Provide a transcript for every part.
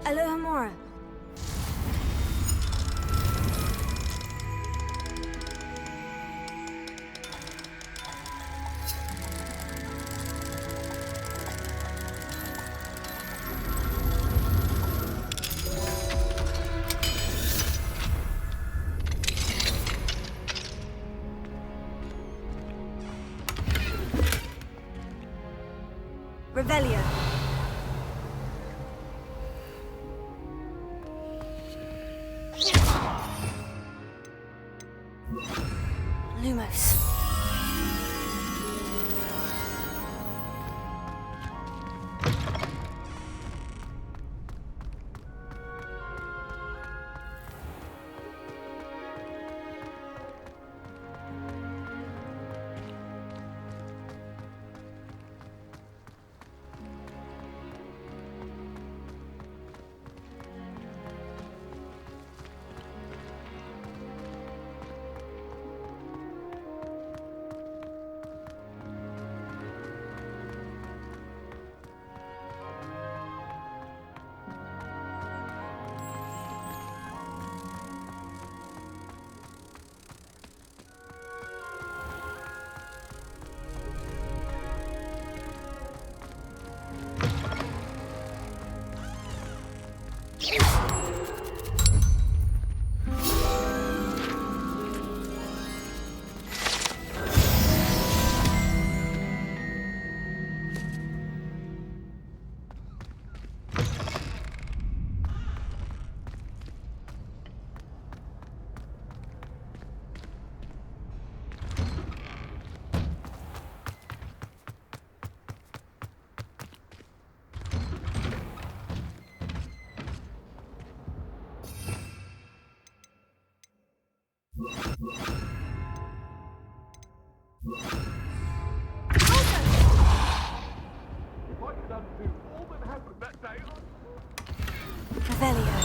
Alohomora. Revelio. Lumos. Revelio.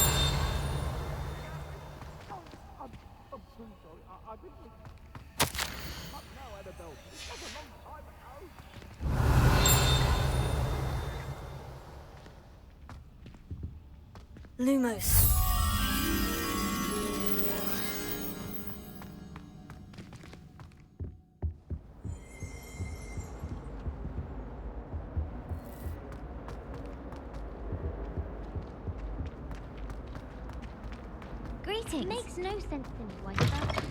Lumos. Greetings. Makes no sense to me why that.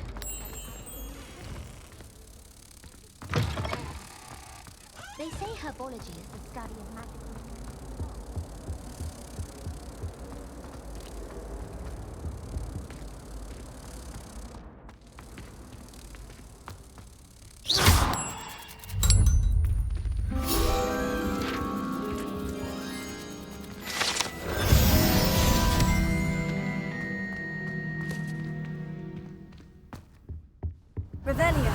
They say herbology is the study of magic. Revelio.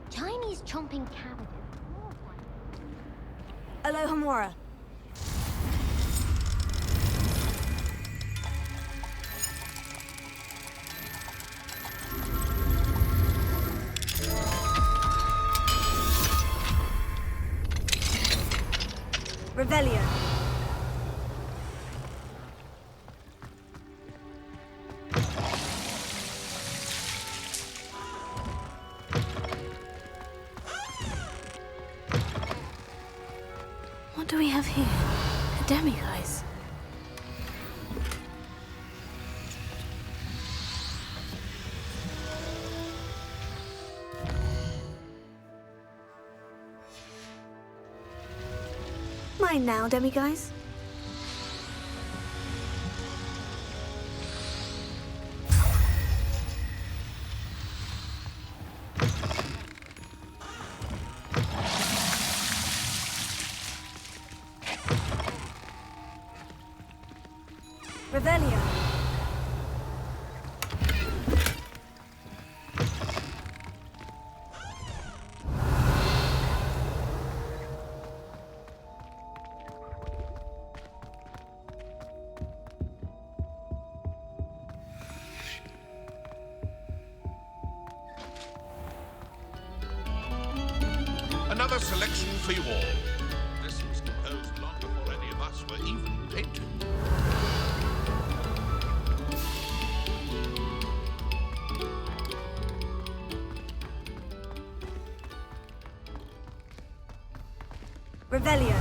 Chinese chomping cabbages. Alohomora. Revelio. What do we have here? A demiguise. Mine now, demiguise. Revelio. Another selection for you all. This was composed long before any of us were even painted. Revelio.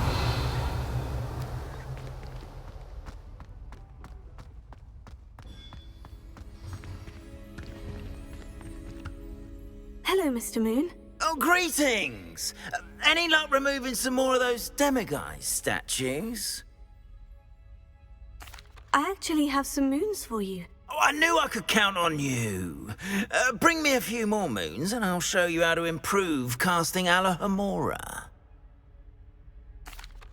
Hello, Mr. Moon. Oh, greetings! Any luck removing some more of those demiguise statues? I actually have some moons for you. Oh, I knew I could count on you. Bring me a few more moons and I'll show you how to improve casting Alohomora.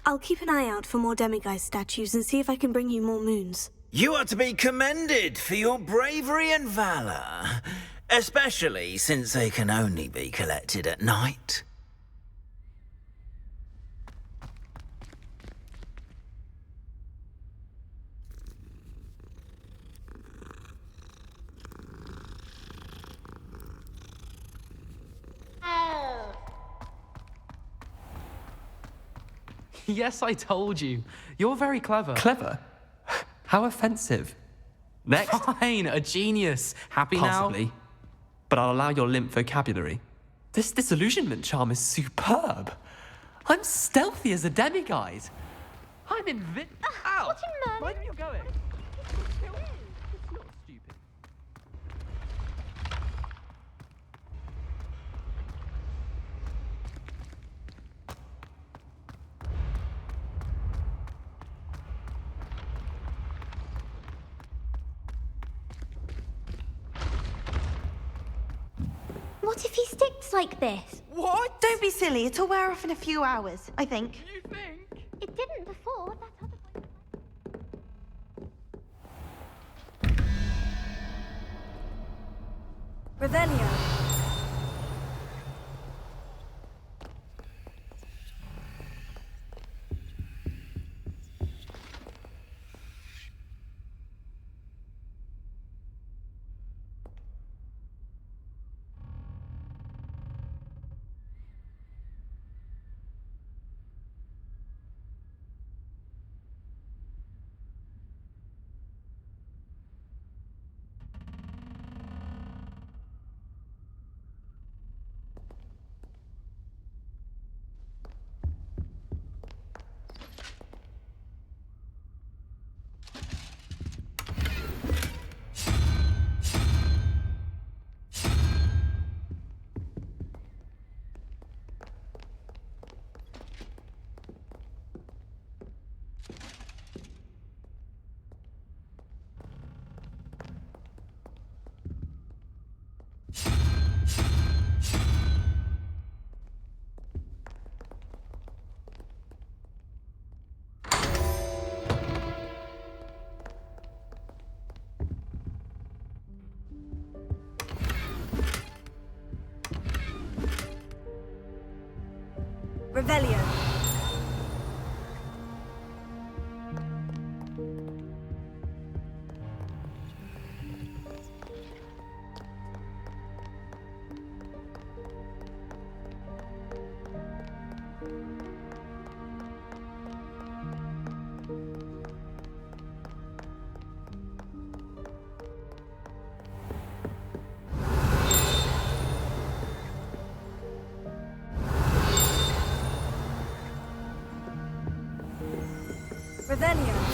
I'll keep an eye out for more demiguise statues and see if I can bring you more moons. You are to be commended for your bravery and valour, especially since they can only be collected at night. Yes, I told you. You're very clever. Clever? How offensive. Next. Fine, a genius. Happy Possibly. now? But I'll allow your limp vocabulary. This disillusionment charm is superb. I'm stealthy as a demiguise. I'm invincible. Ow! what in mermaid? Mind where you're going. It's not stupid. What if he sticks like this? What? Don't be silly. It'll wear off in a few hours, I think. You think? It didn't before. That other boy... Revelio. Revelio. Revelio.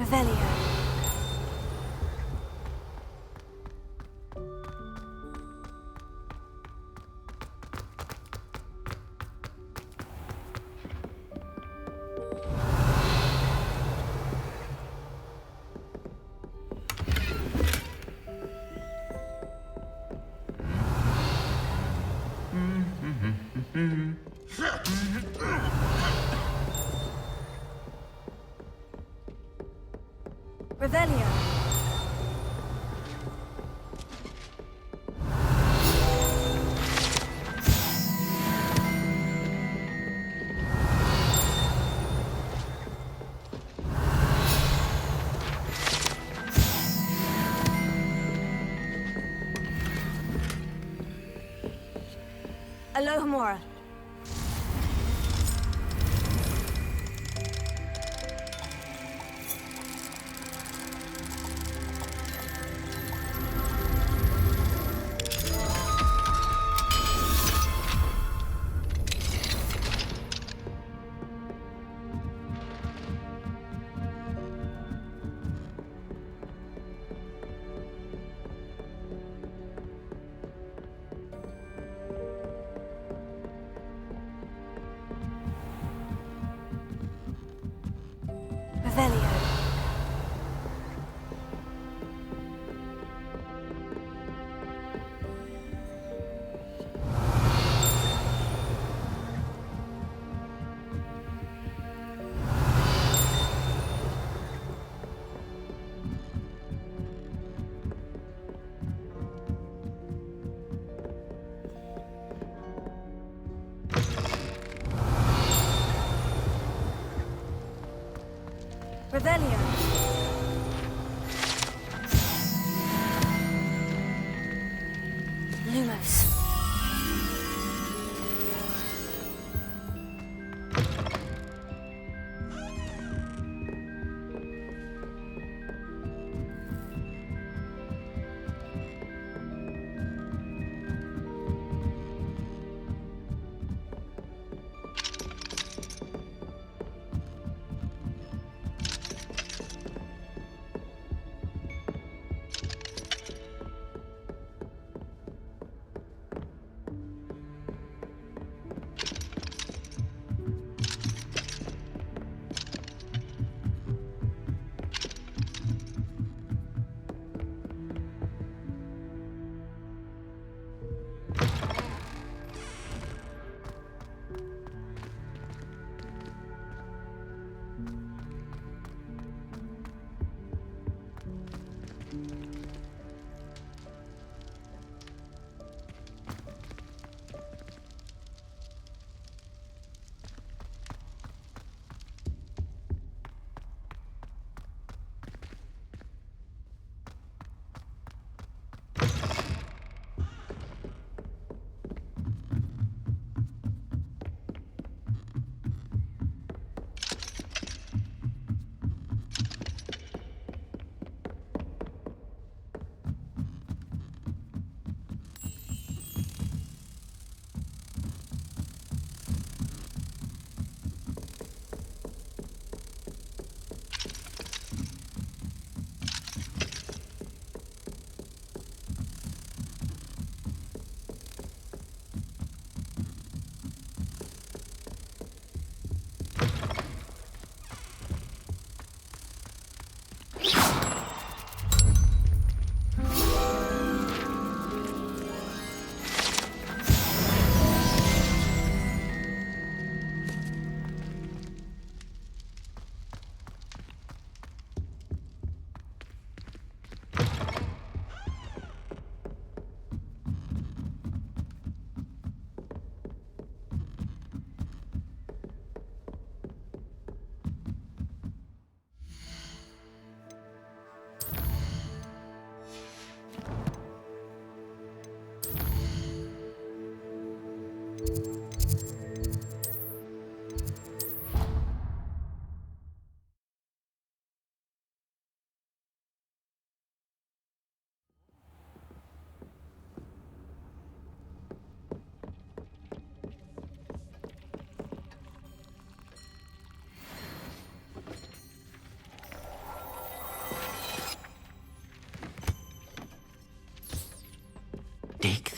Revelio. Revelio. Alohomora. Revelio. Revelio. Lumos.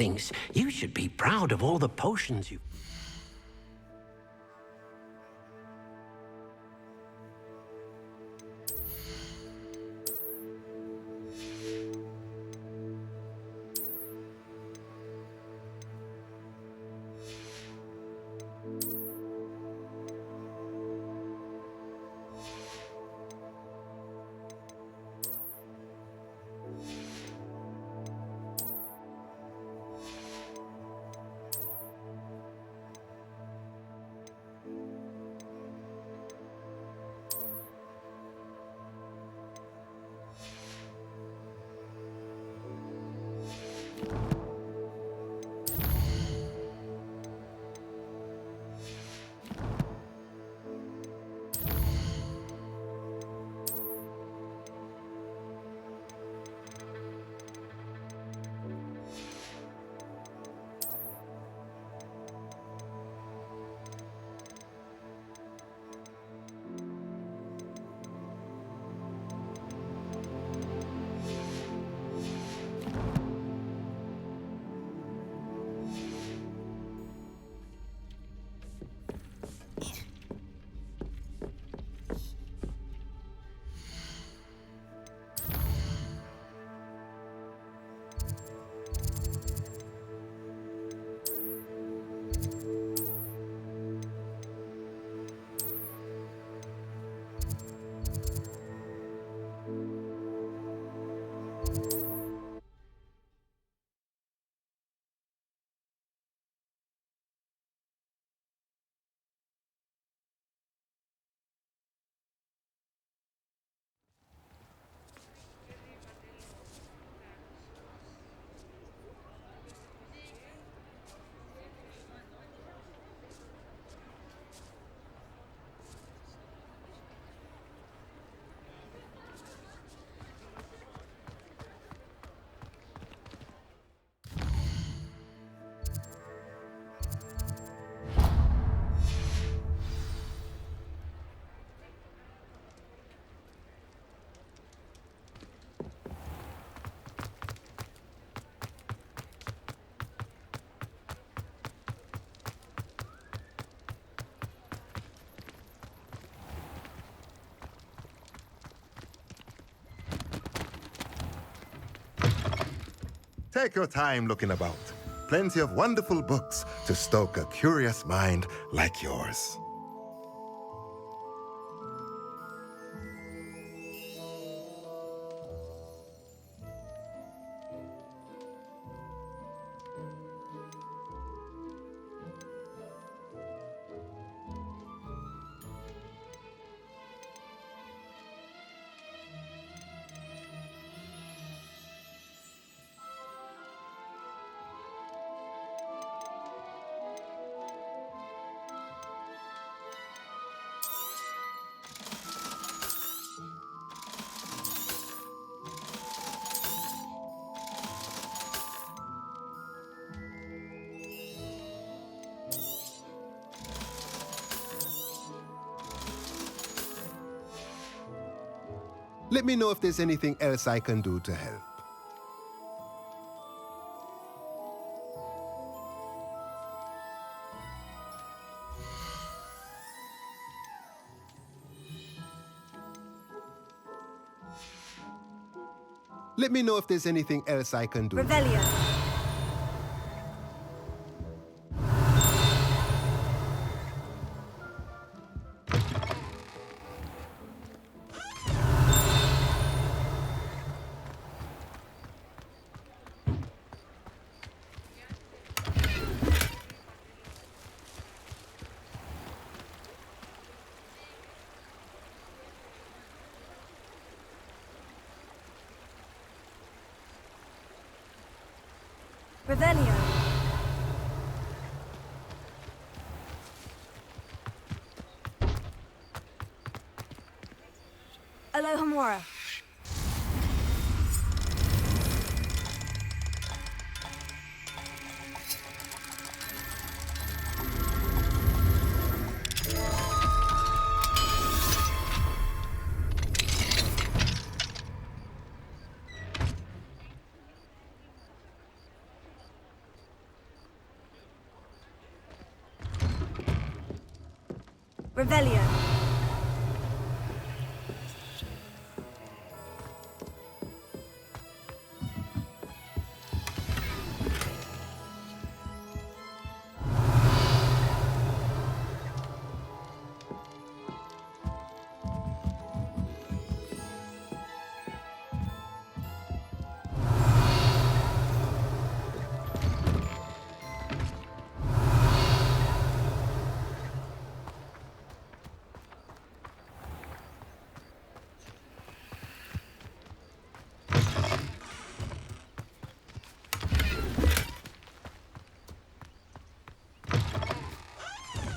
thinks you should be proud of all the potions you... Take your time looking about. Plenty of wonderful books to stoke a curious mind like yours. Let me know if there's anything else I can do to help. Let me know if there's anything else I can do. Revelio. Revelio. Alohomora. Revelio.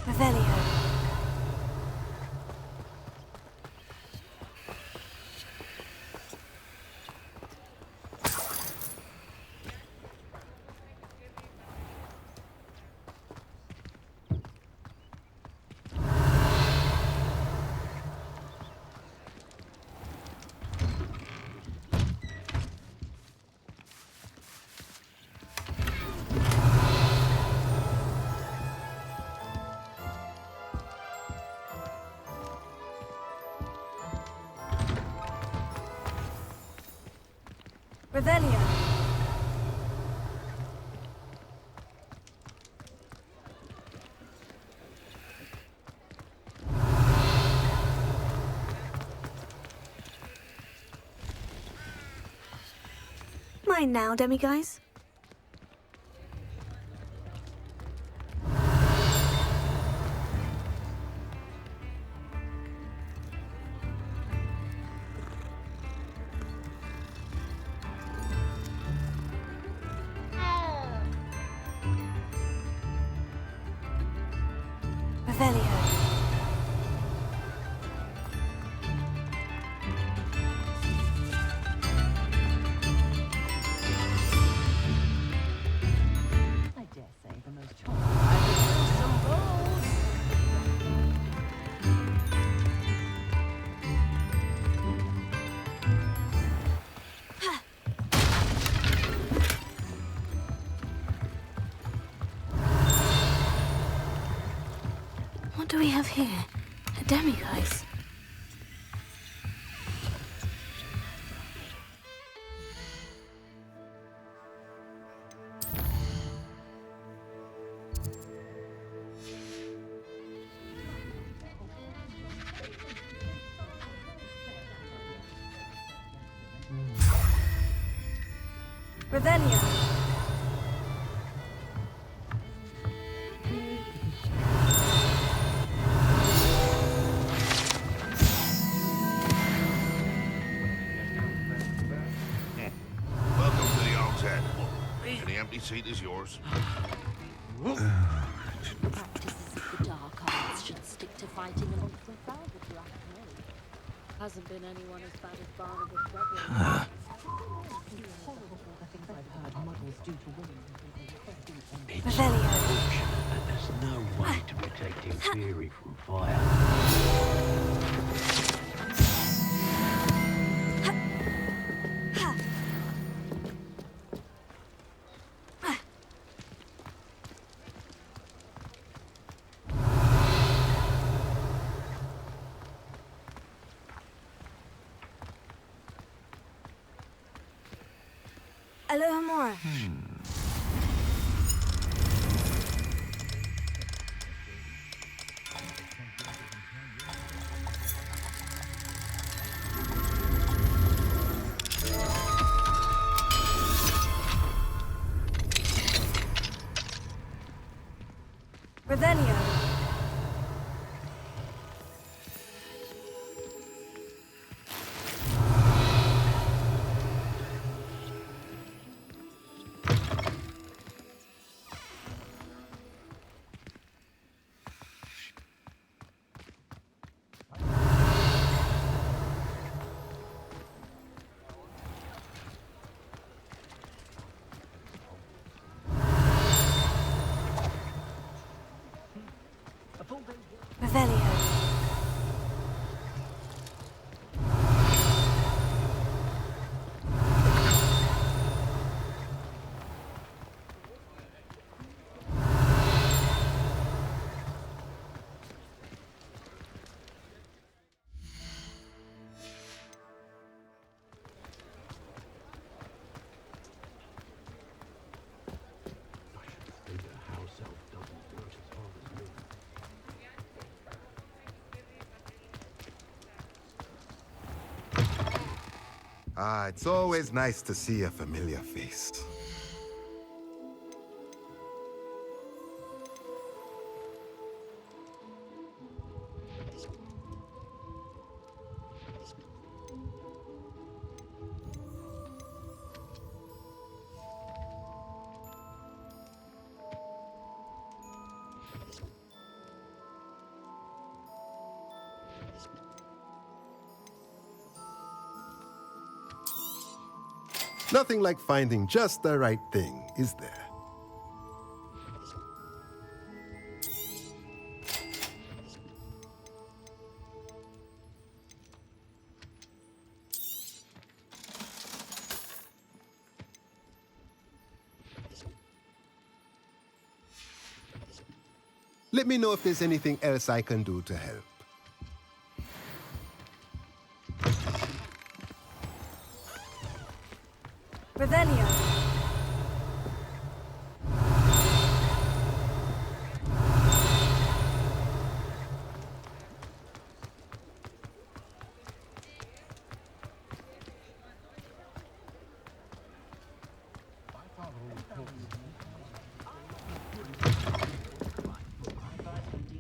Revelio. Revelio. Mine now, demiguise. Revelio. I dare say the most charming. I could use some gold. What do we have here? A demiguise. Revelio. Welcome to the Og's Head. Any empty seat is yours. Practices of the dark arts should stick to fighting amongst themselves, if you ask me. Hasn't been anyone as bad as Barnabas Beverly. It's horrible, the things I've heard muggles do to women. It's Revelio. unfortunate that there's no way to protect Inferi from fire. Alohomora. Revelio. Ah, it's always nice to see a familiar face. Nothing like finding just the right thing, is there? Let me know if there's anything else I can do to help. Revelio.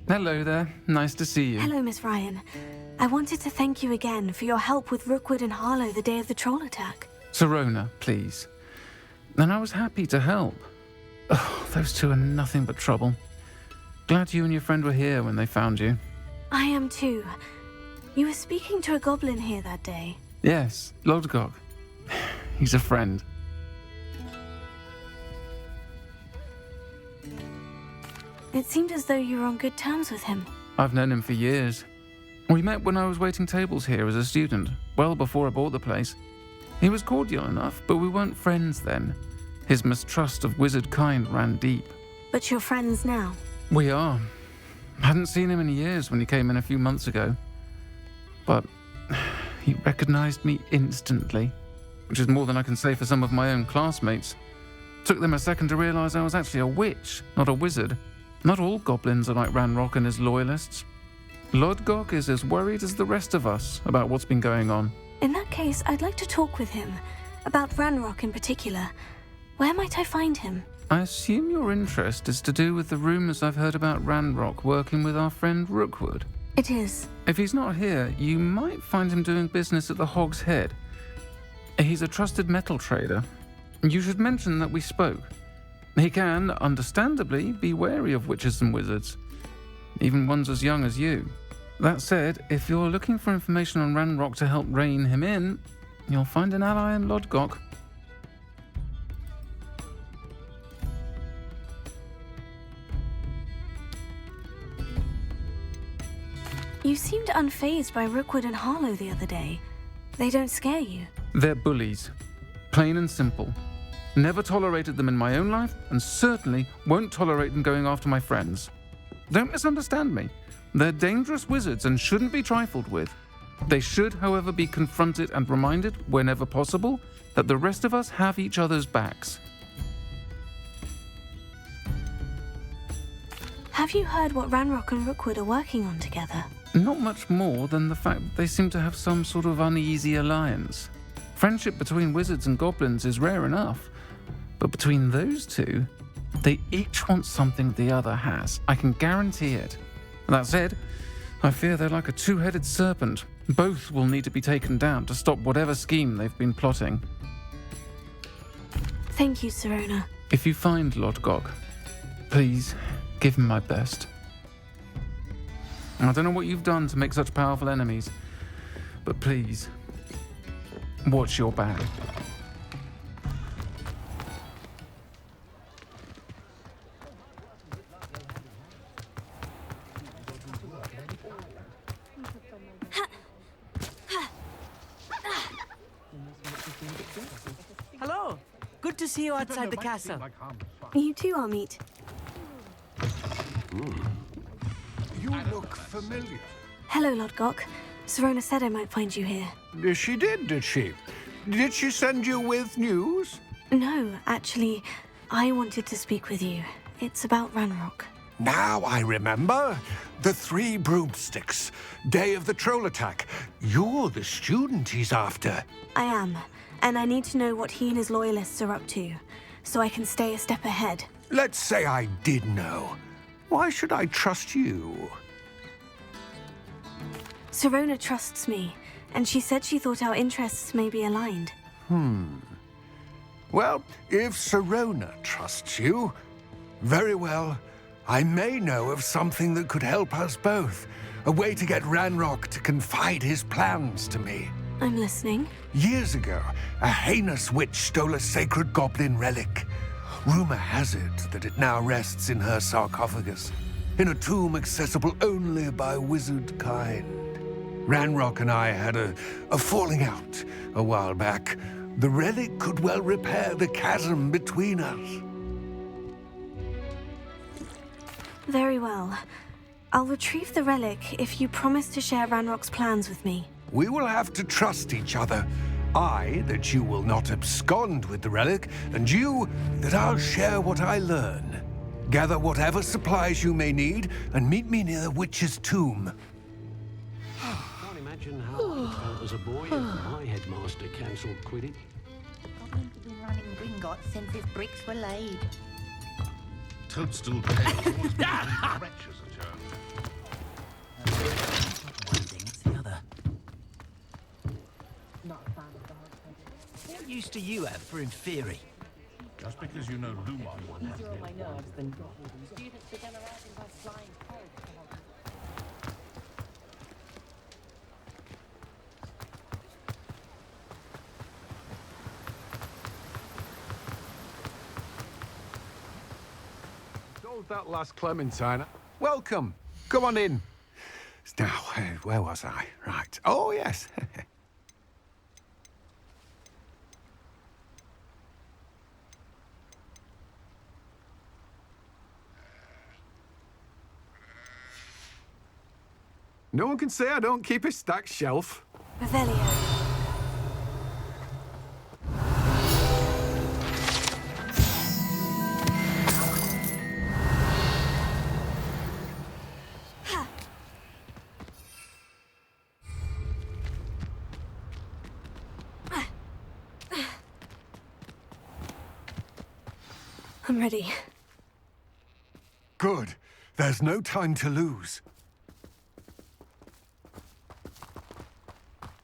Hello there. Nice to see you. Hello, Miss Ryan. I wanted to thank you again for your help with Rookwood and Harlow the day of the troll attack. Sirona, please. And I was happy to help. Oh, those two are nothing but trouble. Glad you and your friend were here when they found you. I am too. You were speaking to a goblin here that day. Yes, Lodgok. He's a friend. It seemed as though you were on good terms with him. I've known him for years. We met when I was waiting tables here as a student, well before I bought the place. He was cordial enough, but we weren't friends then. His mistrust of wizard kind ran deep. But you're friends now. We are. Hadn't seen him in years when he came in a few months ago. But he recognized me instantly, which is more than I can say for some of my own classmates. Took them a second to realize I was actually a witch, not a wizard. Not all goblins are like Ranrock and his loyalists. Lodgok is as worried as the rest of us about what's been going on. In that case, I'd like to talk with him. About Ranrock in particular. Where might I find him? I assume your interest is to do with the rumors I've heard about Ranrock working with our friend Rookwood. It is. If he's not here, you might find him doing business at the Hog's Head. He's a trusted metal trader. You should mention that we spoke. He can, understandably, be wary of witches and wizards, even ones as young as you. That said, if you're looking for information on Ranrock to help rein him in, you'll find an ally in Lodgok. You seemed unfazed by Rookwood and Harlow the other day. They don't scare you. They're bullies. Plain and simple. Never tolerated them in my own life, and certainly won't tolerate them going after my friends. Don't misunderstand me. They're dangerous wizards and shouldn't be trifled with. They should, however, be confronted and reminded, whenever possible, that the rest of us have each other's backs. Have you heard what Ranrock and Rookwood are working on together? Not much more than the fact that they seem to have some sort of uneasy alliance. Friendship between wizards and goblins is rare enough, but between those two, they each want something the other has. I can guarantee it. That said, I fear they're like a two-headed serpent. Both will need to be taken down to stop whatever scheme they've been plotting. Thank you, Sirona. If you find Lodgok, please give him my best. I don't know what you've done to make such powerful enemies, but please, watch your back. Hello. Good to see you outside the castle. You too, Amit. You look familiar. Hello, Lodgok. Sirona said I might find you here. She did she? Did she send you with news? No, actually, I wanted to speak with you. It's about Ranrock. Now I remember. The 3 broomsticks. Day of the troll attack. You're the student he's after. I am, and I need to know what he and his loyalists are up to, so I can stay a step ahead. Let's say I did know. Why should I trust you? Sirona trusts me, and she said she thought our interests may be aligned. Well, if Sirona trusts you, very well. I may know of something that could help us both. A way to get Ranrock to confide his plans to me. I'm listening. Years ago, a heinous witch stole a sacred goblin relic. Rumor has it that it now rests in her sarcophagus, in a tomb accessible only by wizard kind. Ranrock and I had a falling out a while back. The relic could well repair the chasm between us. Very well. I'll retrieve the relic if you promise to share Ranrock's plans with me. We will have to trust each other. I, that you will not abscond with the relic, and you, that I'll share what I learn. Gather whatever supplies you may need, and meet me near the witch's tomb. Can't imagine how I felt as a boy if my headmaster cancelled Quidditch. The goblins have been running Gringotts since his bricks were laid. Toadstool tails always been wretches at her. One thing, it's the other. Not a fan of the Hogwarts. What use do you have for inferi? Just because you know Lumon one has Easier on my been nerves than goblins. Students began arriving by flying carriage to Hogwarts. Sold that last clementine. Welcome. Come on in. Now, where was I? Right. Oh, yes. No one can say I don't keep a stacked shelf. Revelio. I'm ready. Good. There's no time to lose.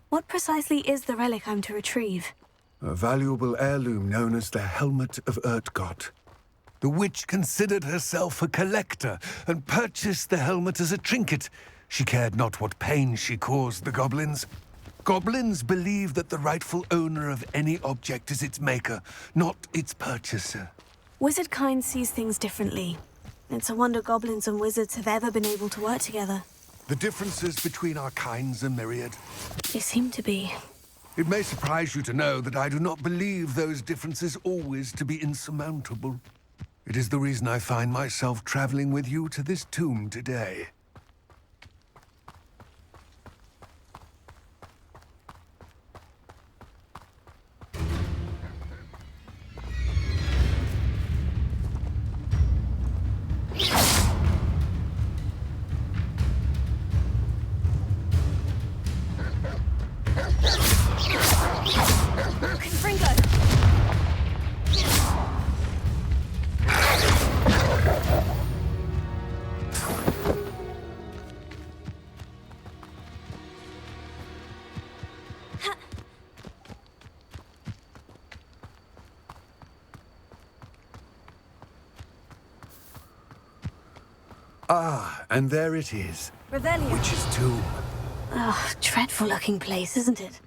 What precisely is the relic I'm to retrieve? A valuable heirloom known as the Helmet of Urtgott. The witch considered herself a collector and purchased the helmet as a trinket. She cared not what pain she caused the goblins. Goblins believe that the rightful owner of any object is its maker, not its purchaser. Wizard kind sees things differently. It's a wonder goblins and wizards have ever been able to work together. The differences between our kinds are myriad. They seem to be. It may surprise you to know that I do not believe those differences always to be insurmountable. It is the reason I find myself traveling with you to this tomb today. Ah, and there it is. Revelio. Witch's tomb. Oh, dreadful looking place, isn't it?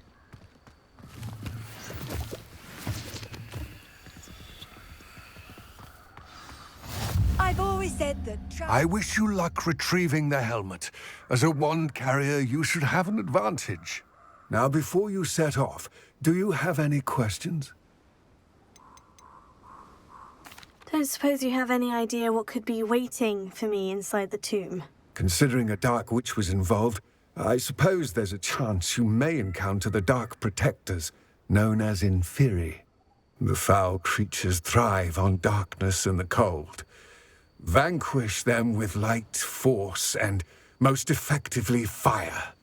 I've always said that I wish you luck retrieving the helmet. As a wand carrier, you should have an advantage. Now, before you set off, do you have any questions? Don't suppose you have any idea what could be waiting for me inside the tomb? Considering a dark witch was involved, I suppose there's a chance you may encounter the dark protectors, known as inferi. The foul creatures thrive on darkness and the cold. Vanquish them with light, force, and most effectively fire.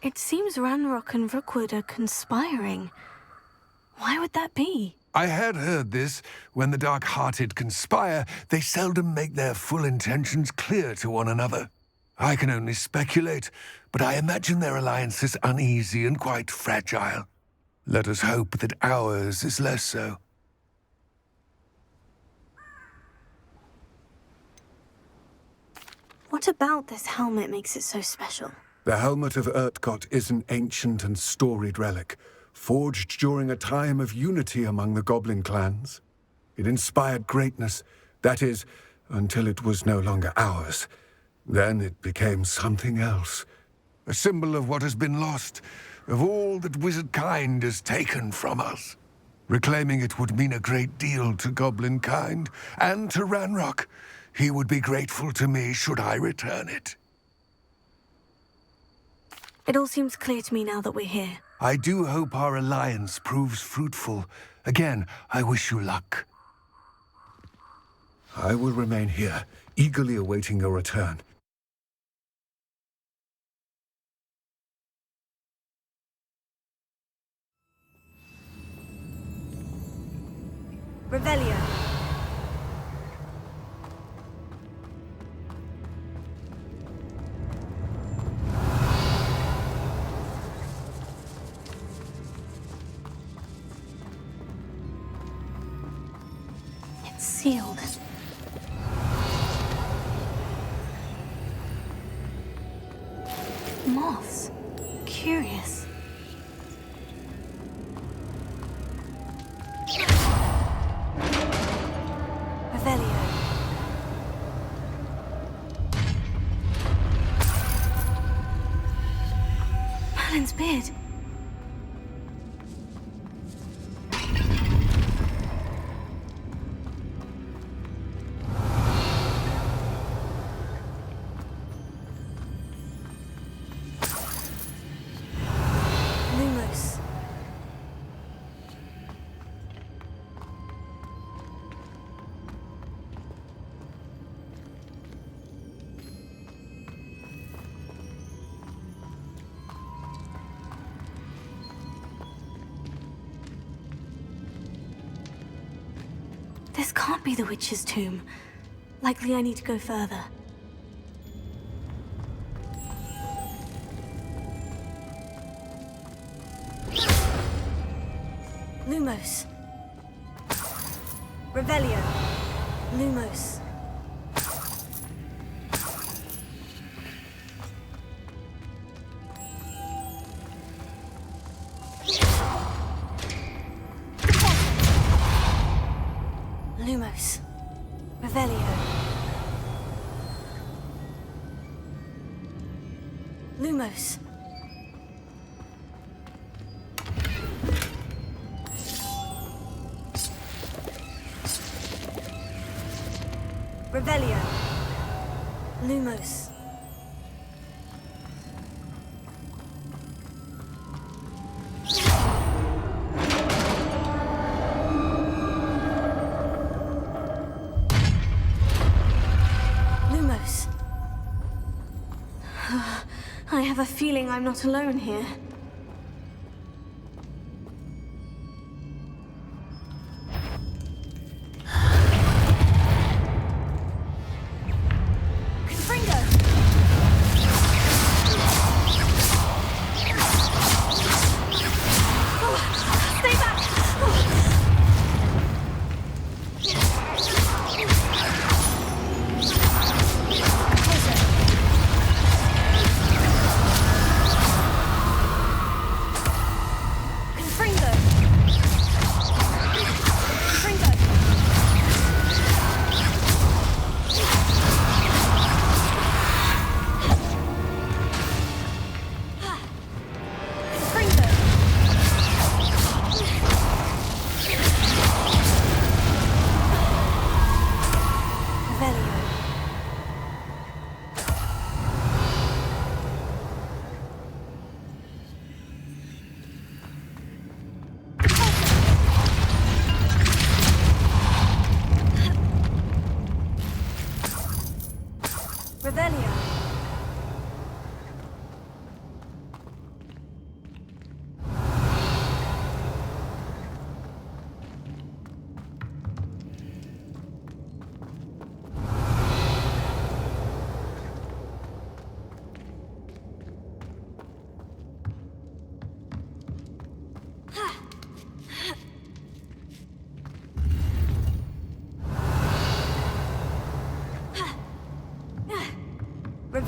It seems Ranrock and Rookwood are conspiring. Why would that be? I had heard this. When the dark-hearted conspire, they seldom make their full intentions clear to one another. I can only speculate, but I imagine their alliance is uneasy and quite fragile. Let us hope that ours is less so. What about this helmet makes it so special? The helmet of Urtkot is an ancient and storied relic, forged during a time of unity among the goblin clans. It inspired greatness, that is, until it was no longer ours. Then it became something else. A symbol of what has been lost, of all that wizard kind has taken from us. Reclaiming it would mean a great deal to goblin kind, and to Ranrock. He would be grateful to me should I return it. It all seems clear to me now that we're here. I do hope our alliance proves fruitful. Again, I wish you luck. I will remain here, eagerly awaiting your return. Revelio. It's sealed. Moths. Curious. Revelio. Merlin's beard. Lumos. This can't be the witch's tomb. Likely I need to go further. Lumos. Revelio. Lumos. Lumos. Revelio. Lumos. Revelio. Lumos. Lumos. I have a feeling I'm not alone here.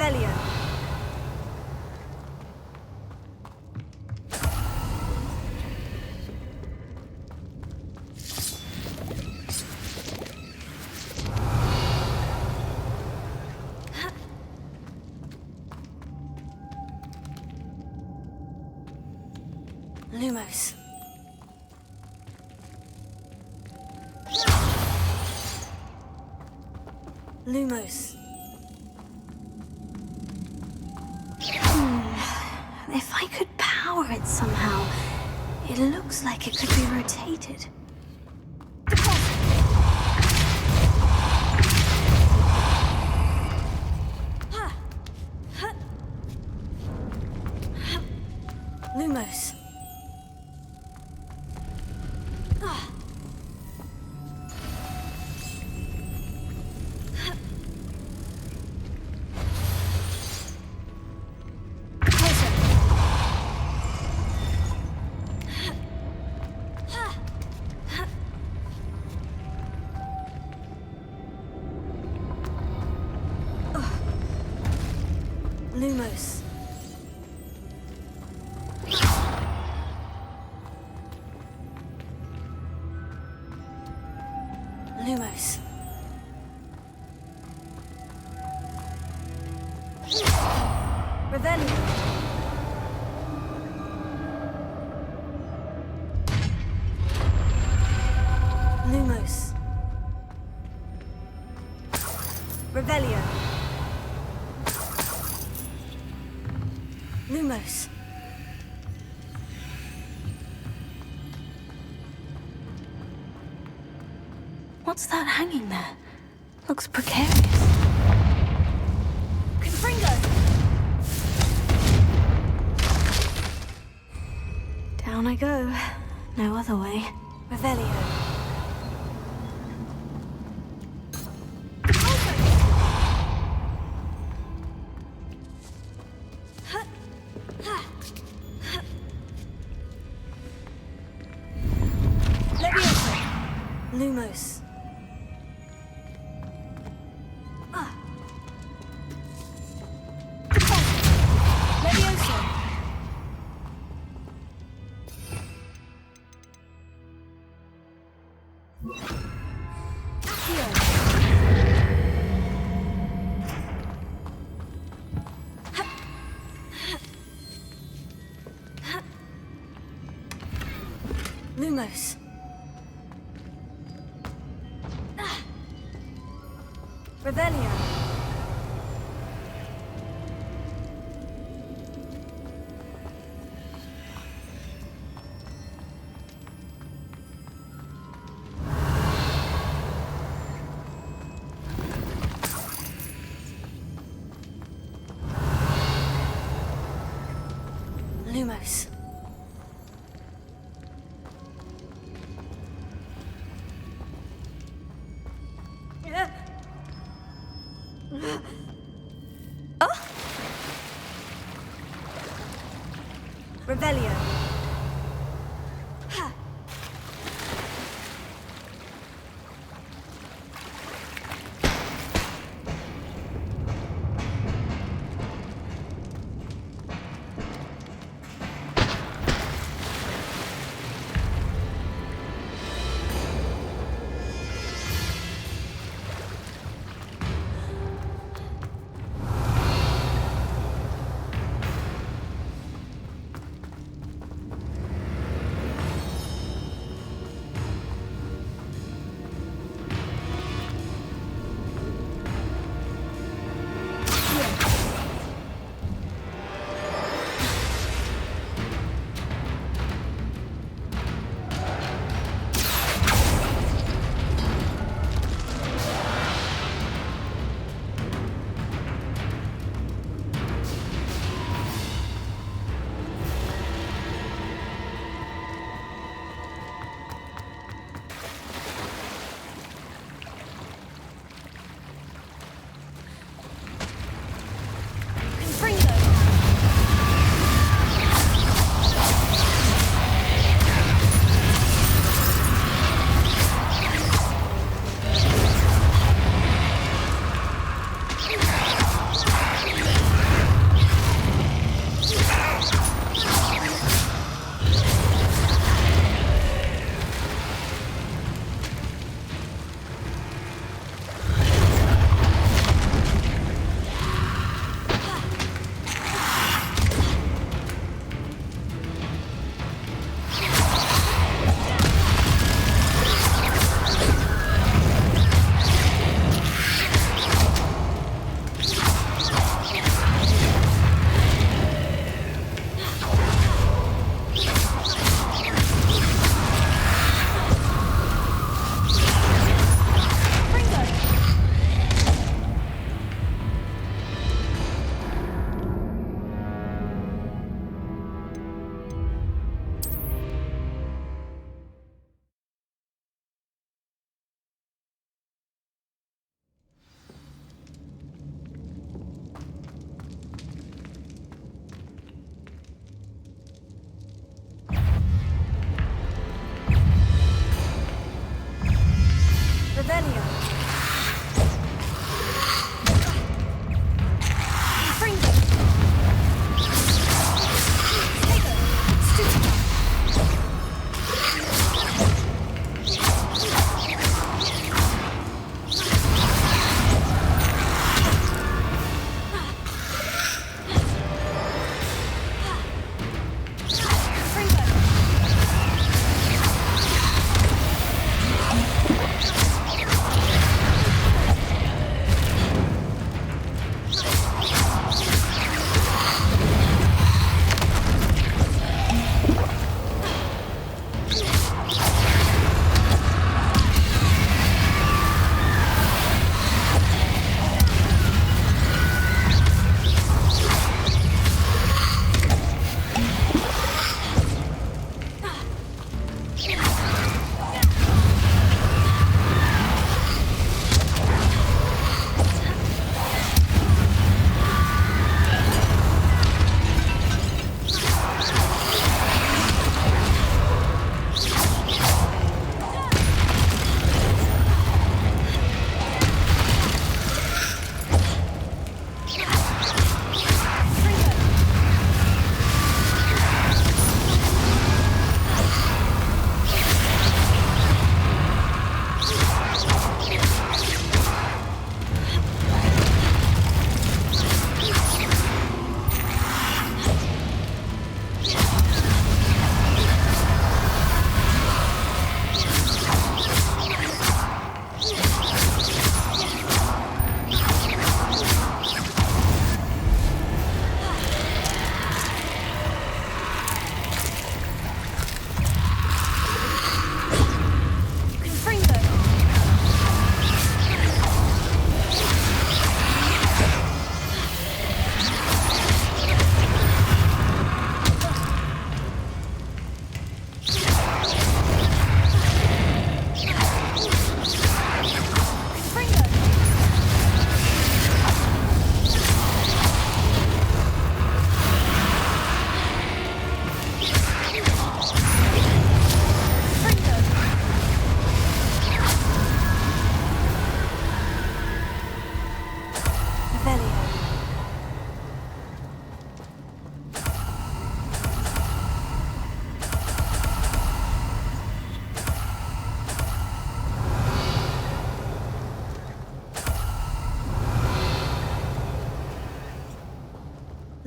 Revelio. Lumos. Lumos. If I could power it somehow, it looks like it could be rotated. Lumos. Lumos. Lumos. Revelio. Lumos. Revelio. Lumos. What's that hanging there? Looks precarious. Confringo! Down I go. No other way. Revelio. Lumos. Levioso. Accio. Lumos. Revelio. Lumos. Revelio.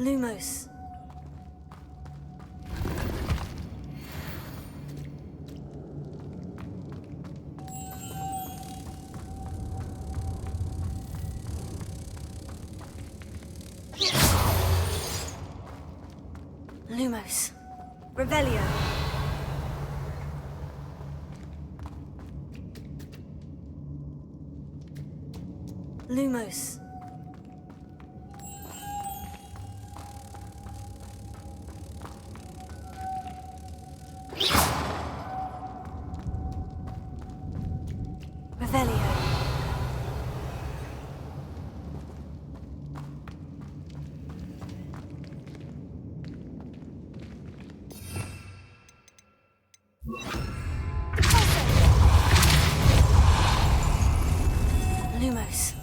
Lumos. Lumos. Revelio. Lumos. Revelio. Lumos.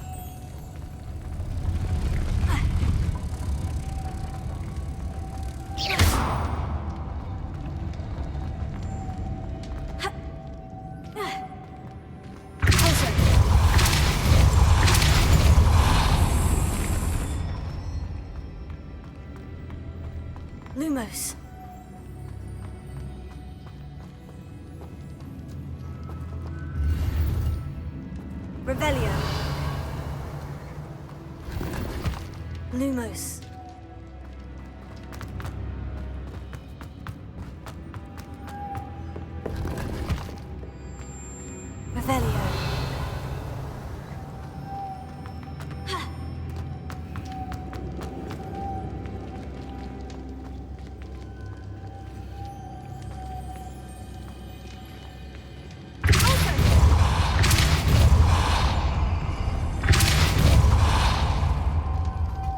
Lumos. Revelio. Lumos. Revelio.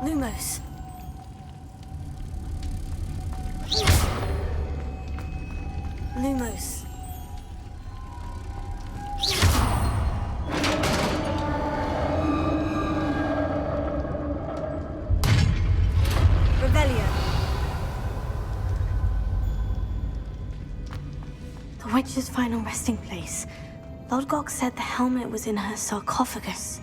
Lumos. Lumos. Revelio. The witch's final resting place. Lodgok said the helmet was in her sarcophagus.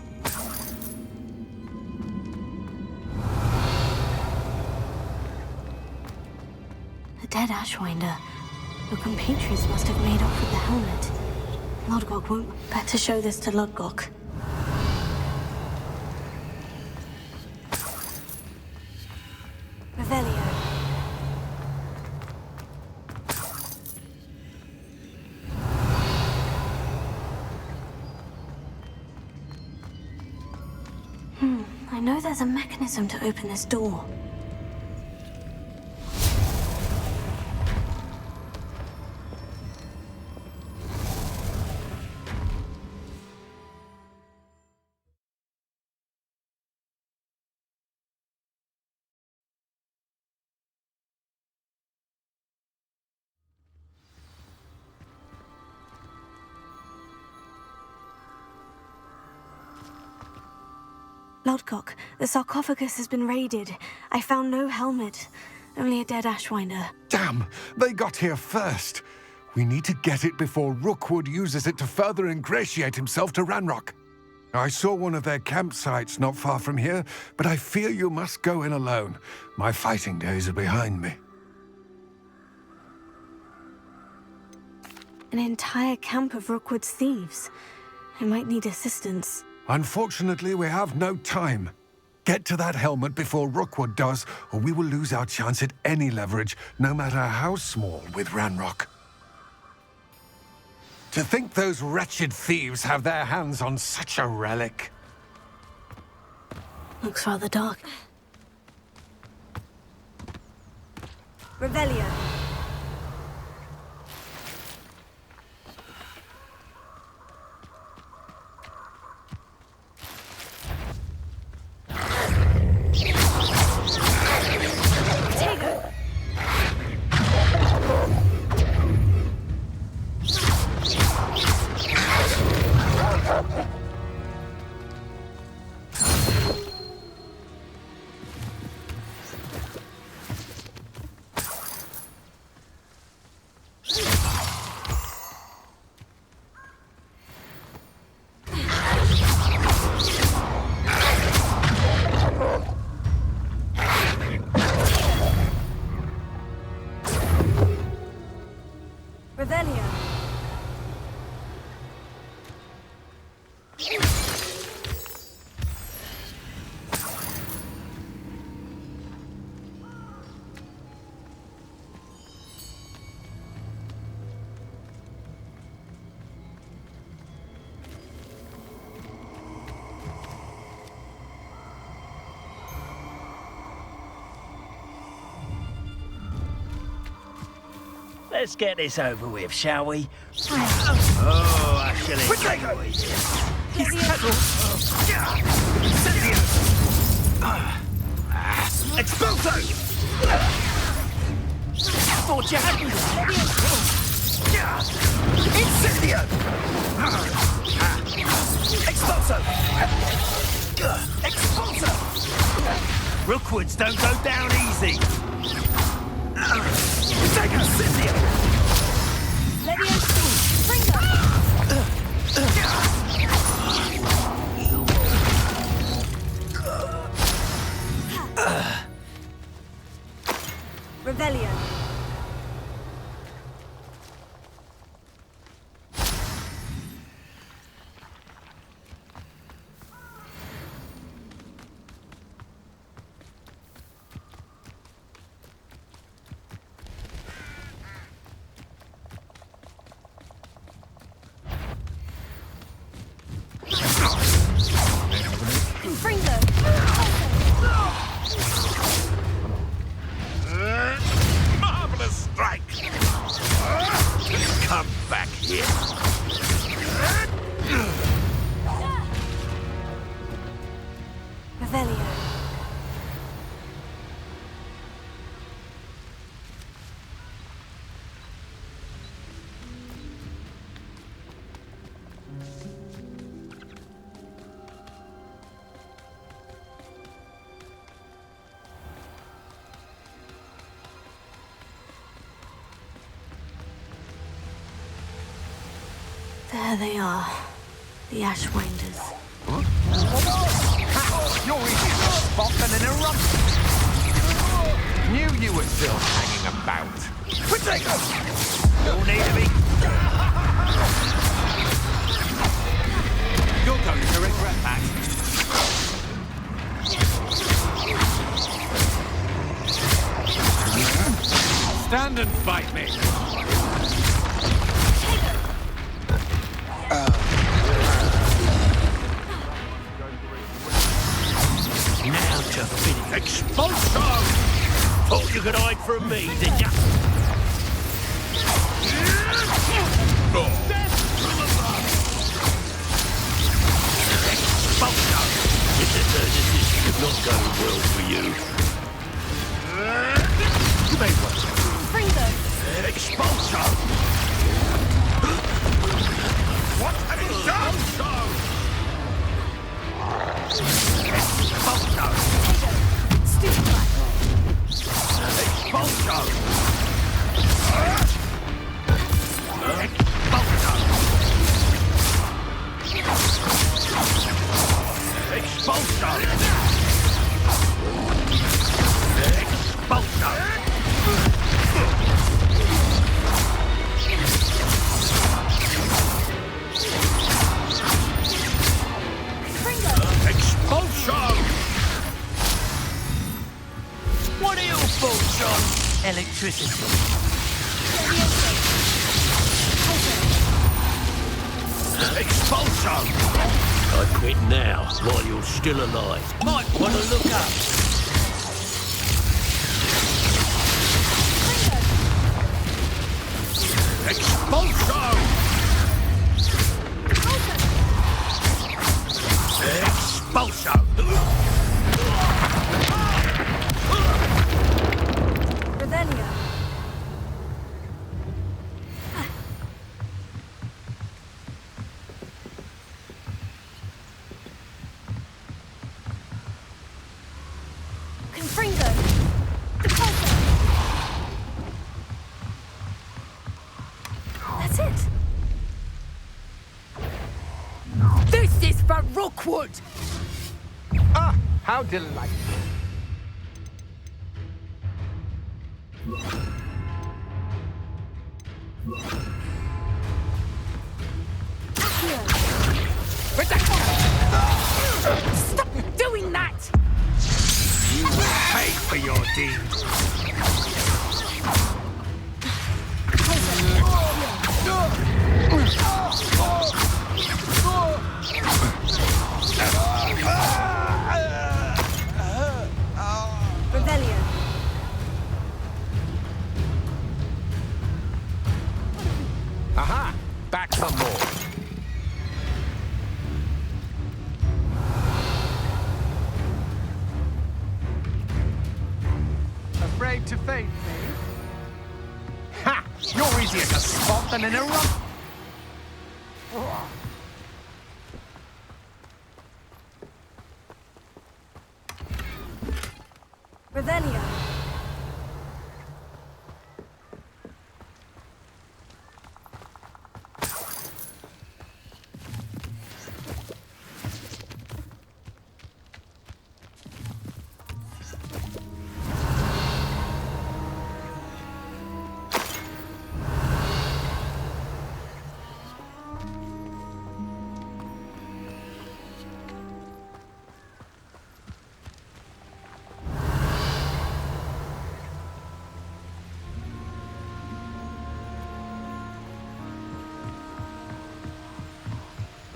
The dead Ashwinder. Your compatriots must have made off with the helmet. Lodgok won't better show this to Lodgok. Revelio. I know there's a mechanism to open this door. Lodgok, the sarcophagus has been raided. I found no helmet, only a dead Ashwinder. Damn! They got here first. We need to get it before Rookwood uses it to further ingratiate himself to Ranrock. I saw one of their campsites not far from here, but I fear you must go in alone. My fighting days are behind me. An entire camp of Rookwood's thieves. I might need assistance. Unfortunately, we have no time. Get to that helmet before Rookwood does, or we will lose our chance at any leverage, no matter how small, with Ranrock. To think those wretched thieves have their hands on such a relic. Looks rather dark. Revelio. Revelio. Let's get this over with, shall we? Oh, I shall enjoy this. He's settled. Expulso! Thought you had me. Incendio! Expulso! Expulso! Rookwoods don't go down easy. Take Incendio! Leviosa. Fringo. Revelio. Fringo. Marvelous strike! Come back here. Revelio. There they are, the Ashwinders. You're easy to spot and in a rush. Knew you were still hanging about. Potato! You'll need to be... You're going to regret that. Stand and fight me. Now to finish. Expulso! Thought you could hide from me, did ya? Expulso! This could not go well for you. Fringo. Expulso! What have you done? Expulso! Stupefy. Expulso! Expulso! Expulso! Expulso! Expulso! What are your thoughts on electricity? Expulso! I quit now, while you're still alive. Might want to look up. Expulso! Expulso! Revelio. Confringo. Depulso. That's it. This is for Rookwood! Ah, how delightful. for your deeds. Revelio. Aha! Back some more. Afraid to face me? Ha! You're easier to spot than an eruption. Revelio.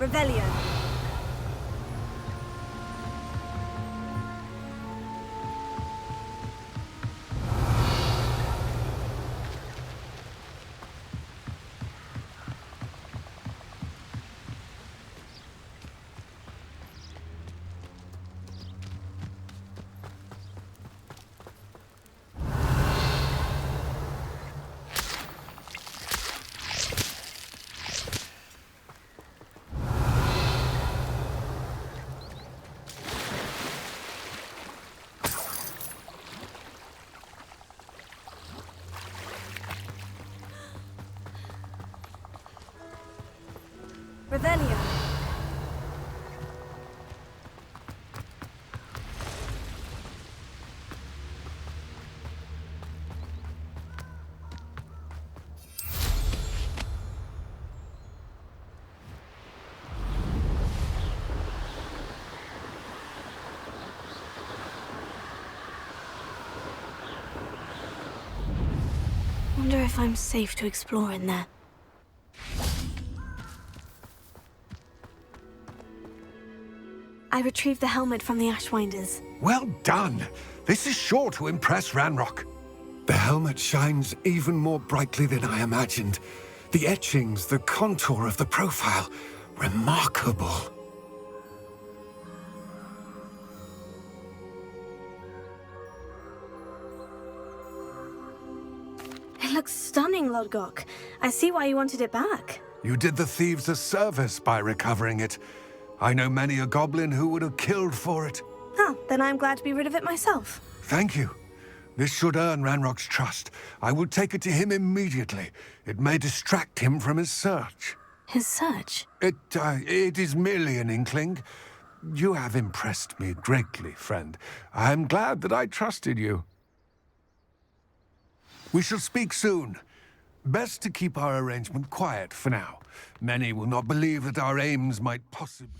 Revelio. Revelio. Wonder if I'm safe to explore in there. I retrieved the helmet from the Ashwinders. Well done. This is sure to impress Ranrock. The helmet shines even more brightly than I imagined. The etchings, the contour of the profile, remarkable. It looks stunning, Lodgok. I see why you wanted it back. You did the thieves a service by recovering it. I know many a goblin who would have killed for it. Oh, then I'm glad to be rid of it myself. Thank you. This should earn Ranrock's trust. I will take it to him immediately. It may distract him from his search. His search? It is merely an inkling. You have impressed me greatly, friend. I am glad that I trusted you. We shall speak soon. Best to keep our arrangement quiet for now. Many will not believe that our aims might possibly...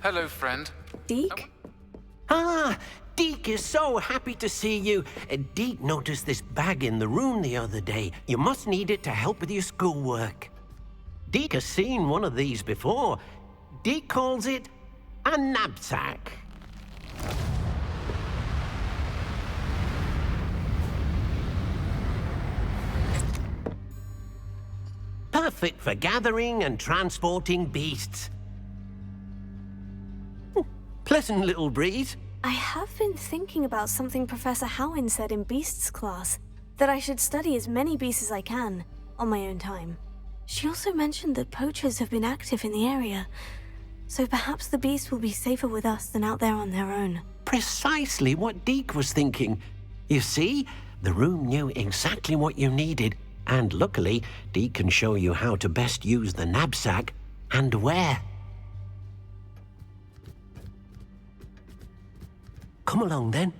Hello, friend. Deke? Ah, Deke is so happy to see you. Deke noticed this bag in the room the other day. You must need it to help with your schoolwork. Deke has seen one of these before. Deke calls it a knapsack. Perfect for gathering and transporting beasts. Pleasant little breeze. I have been thinking about something Professor Howin said in Beasts class, that I should study as many beasts as I can, on my own time. She also mentioned that poachers have been active in the area, so perhaps the beasts will be safer with us than out there on their own. Precisely what Deke was thinking. You see, the room knew exactly what you needed, and luckily, Deke can show you how to best use the knapsack and where. Come along, then.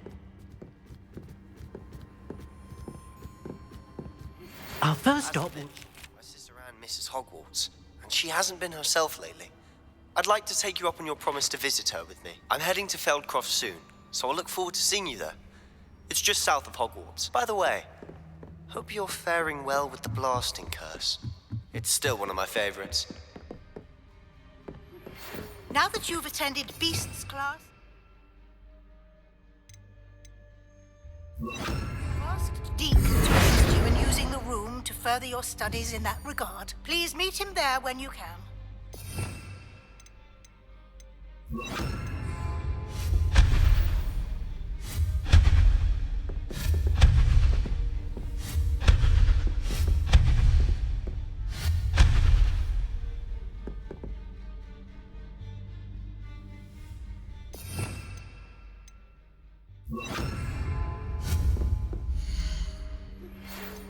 Our first stop... My sister Anne misses Hogwarts, and she hasn't been herself lately. I'd like to take you up on your promise to visit her with me. I'm heading to Feldcroft soon, so I'll look forward to seeing you there. It's just south of Hogwarts. By the way, hope you're faring well with the blasting curse. It's still one of my favorites. Now that you've attended Beasts class, asked Deke to assist you in using the room to further your studies in that regard. Please meet him there when you can.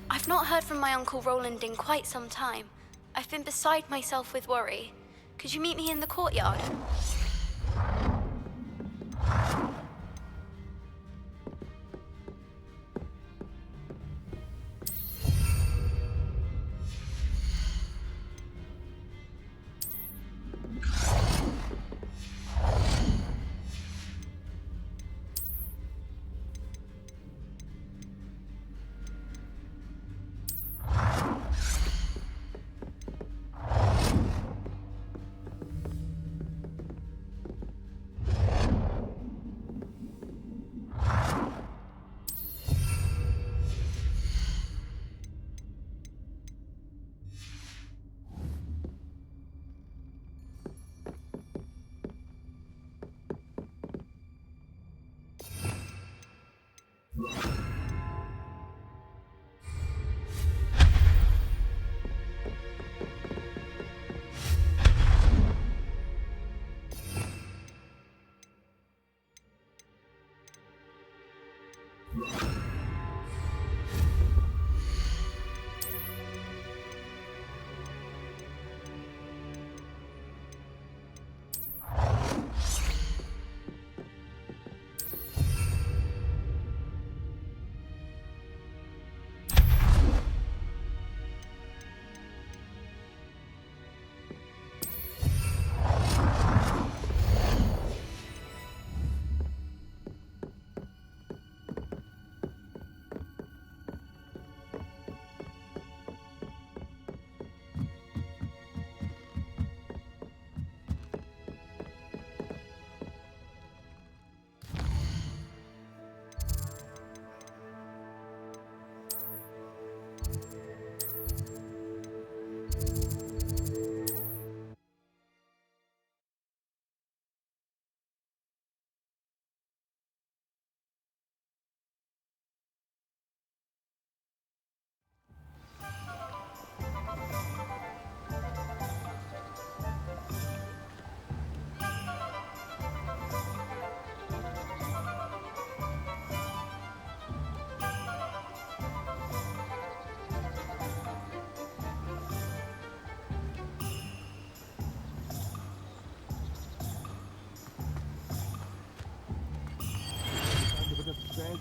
I've not heard from my Uncle Roland in quite some time. I've been beside myself with worry. Could you meet me in the courtyard?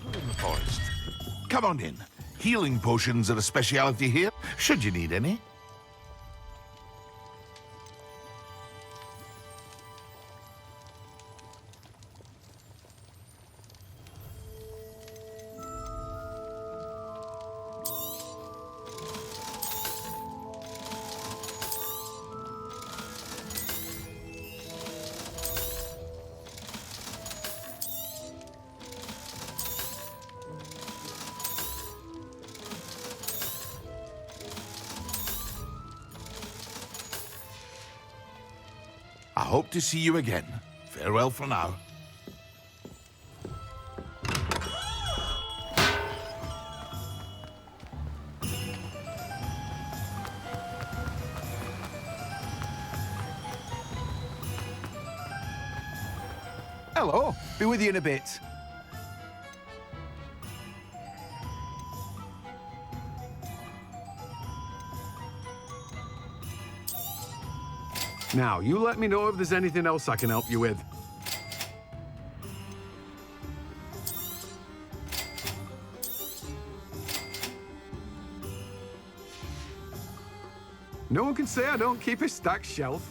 In the forest. Come on in. Healing potions are a speciality here, should you need any. hope to see you again. Farewell for now. Hello. Be with you in a bit. Now, you let me know if there's anything else I can help you with. No one can say I don't keep a stacked shelf.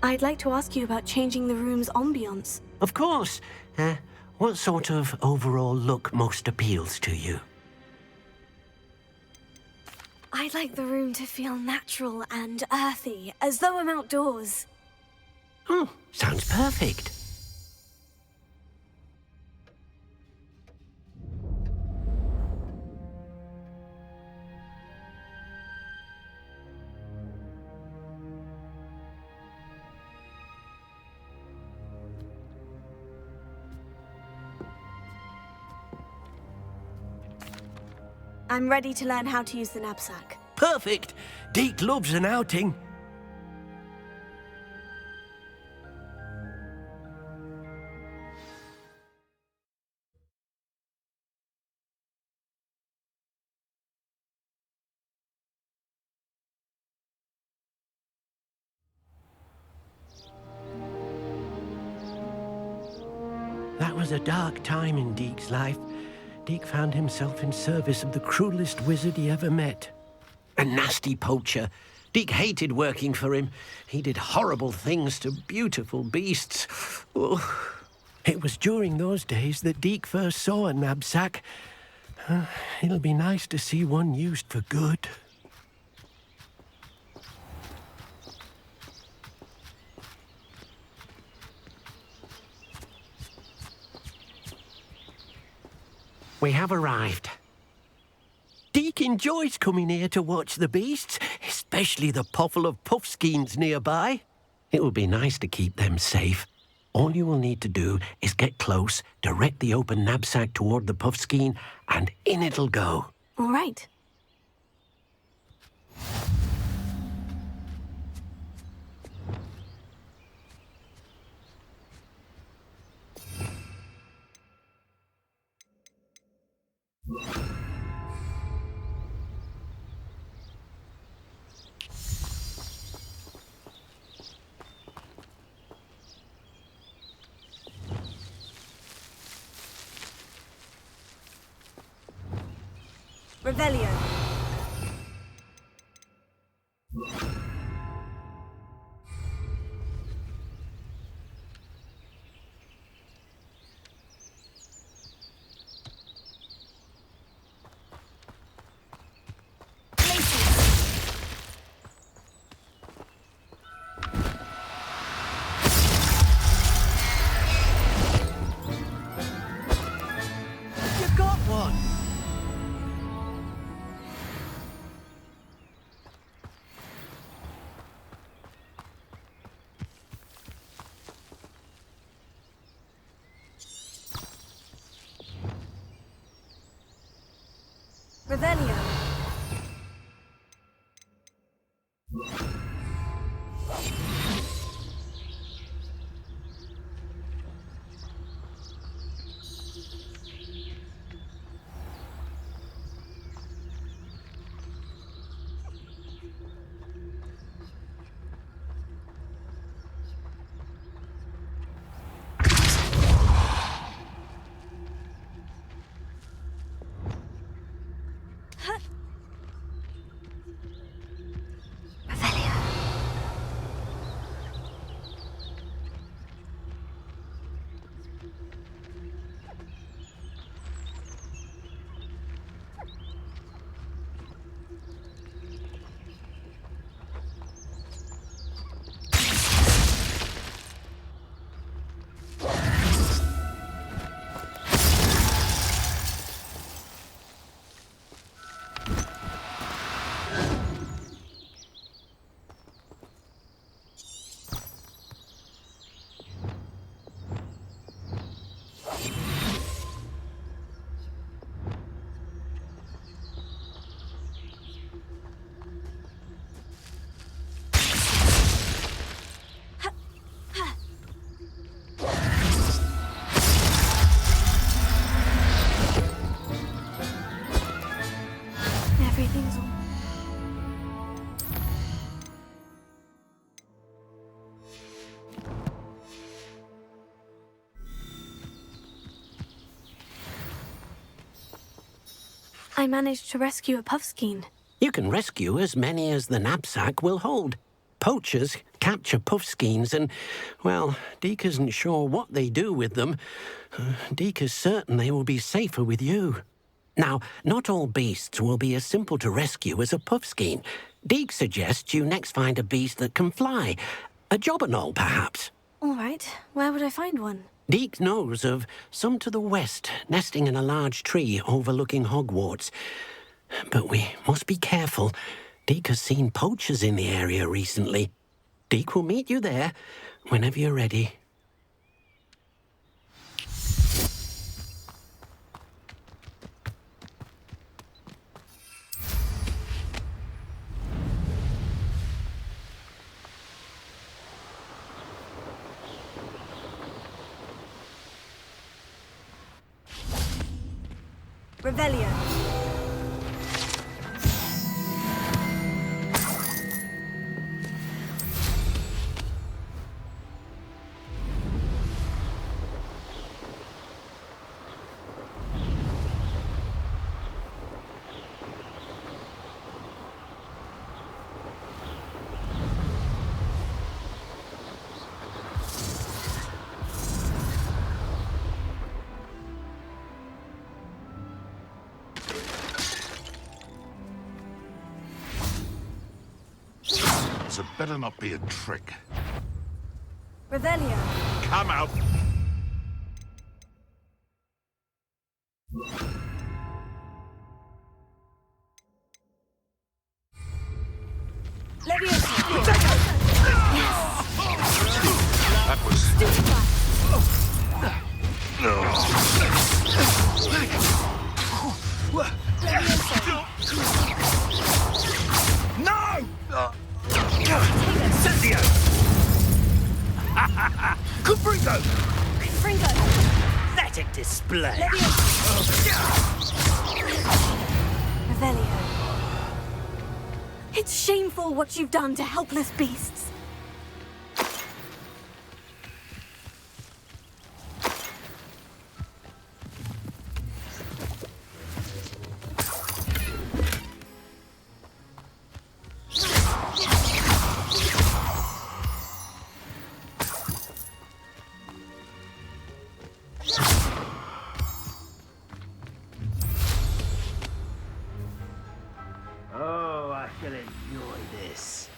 I'd like to ask you about changing the room's ambiance. Of course. What sort of overall look most appeals to you? I'd like the room to feel natural and earthy, as though I'm outdoors. Oh, sounds perfect. I'm ready to learn how to use the knapsack. Perfect! Deke loves an outing. That was a dark time in Deke's life. Deke found himself in service of the cruelest wizard he ever met. A nasty poacher. Deke hated working for him. He did horrible things to beautiful beasts. Oh. It was during those days that Deke first saw a knapsack It'll be nice to see one used for good. We have arrived. Deke enjoys coming here to watch the beasts, especially the potful of puffskeins nearby. It will be nice to keep them safe. All you will need to do is get close, direct the open knapsack toward the puffskein, and in it'll go. All right. Revelio. You got one! Revelio. Everything's all... I managed to rescue a puffskein. You can rescue as many as the knapsack will hold. Poachers capture puffskeins and, well, Deke isn't sure what they do with them. Deke is certain they will be safer with you. Now, not all beasts will be as simple to rescue as a puffskein. Deke suggests you next find a beast that can fly. A jobberknoll, perhaps. All right. Where would I find one? Deke knows of some to the west, nesting in a large tree overlooking Hogwarts. But we must be careful. Deke has seen poachers in the area recently. Deke will meet you there whenever you're ready. Revelio. Bones had better not be a trick. Revelio. Come out! That was... No! Cynthia! Confringo! Pathetic display! Revelio. It's shameful what you've done to helpless beasts. Oh, I shall enjoy this.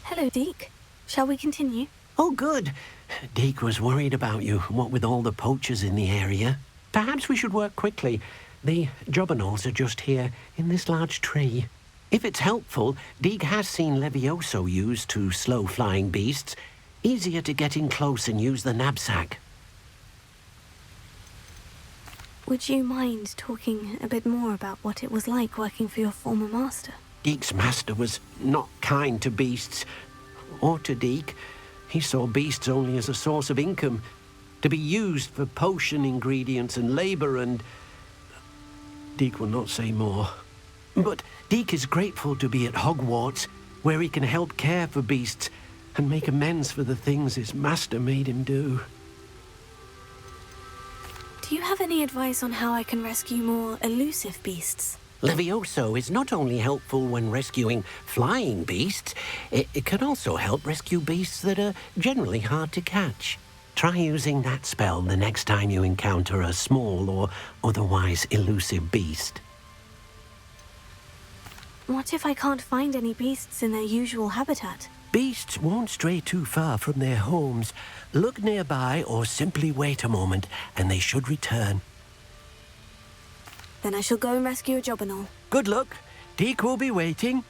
Hello, Deke. Shall we continue? Oh, good. Deke was worried about you, what with all the poachers in the area. Perhaps we should work quickly. The jobberknolls are just here, in this large tree. If it's helpful, Deke has seen Levioso used to slow flying beasts. Easier to get in close and use the knapsack. Would you mind talking a bit more about what it was like working for your former master? Deke's master was not kind to beasts, or to Deke. He saw beasts only as a source of income, to be used for potion ingredients and labor, and... Deke will not say more. But Deke is grateful to be at Hogwarts, where he can help care for beasts and make amends for the things his master made him do. Do you have any advice on how I can rescue more elusive beasts? Levioso is not only helpful when rescuing flying beasts, it can also help rescue beasts that are generally hard to catch. Try using that spell the next time you encounter a small or otherwise elusive beast. What if I can't find any beasts in their usual habitat? Beasts won't stray too far from their homes. Look nearby or simply wait a moment and they should return. Then I shall go and rescue a jobberknoll. Good luck. Deke will be waiting.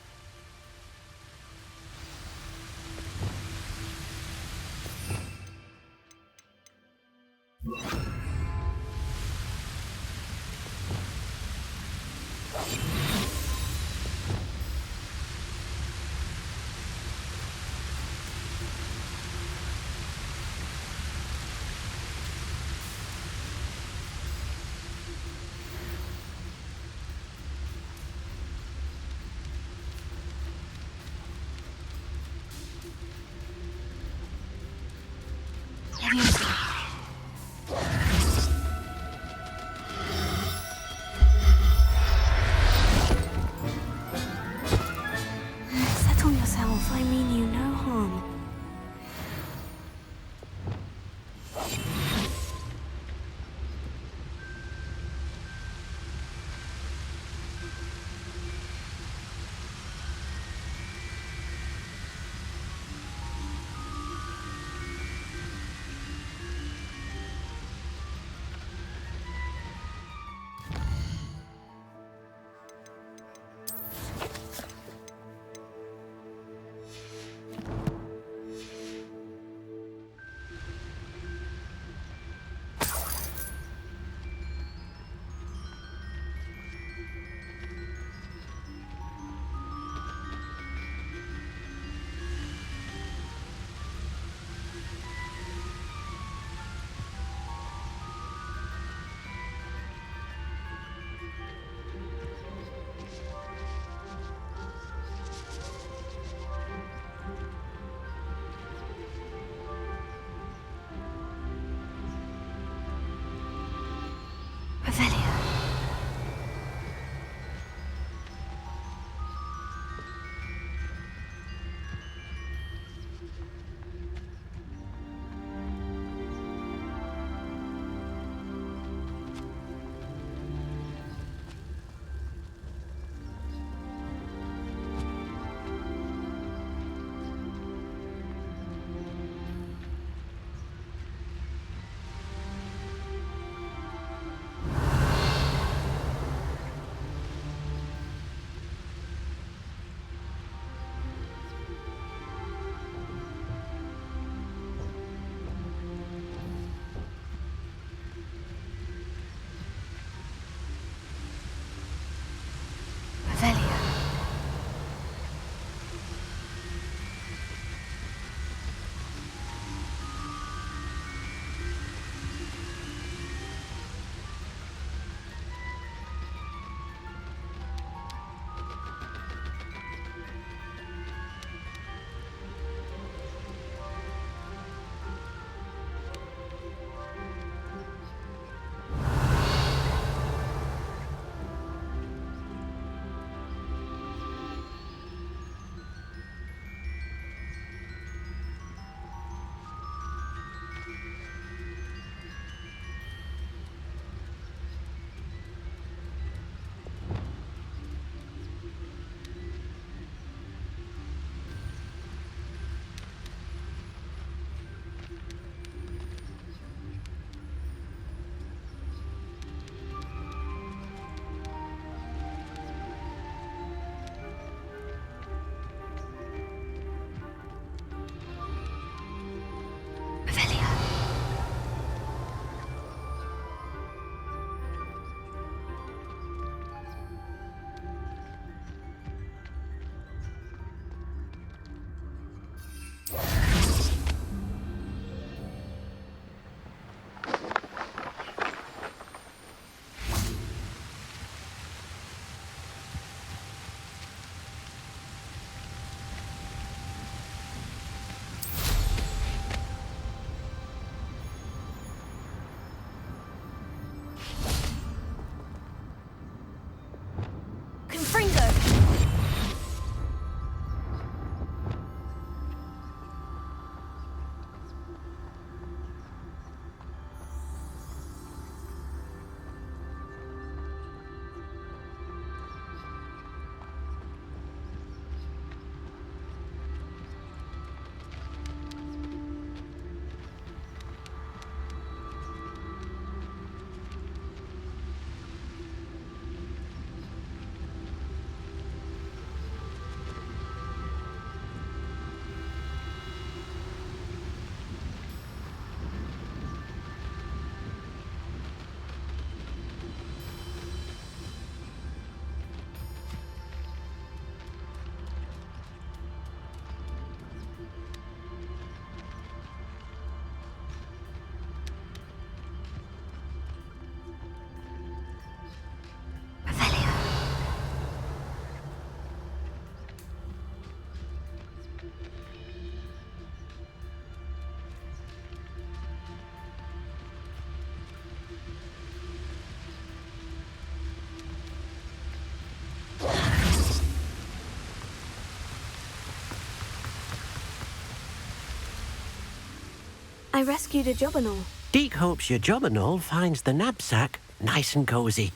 I rescued a jobberknoll. Deke hopes your jobberknoll finds the knapsack nice and cozy.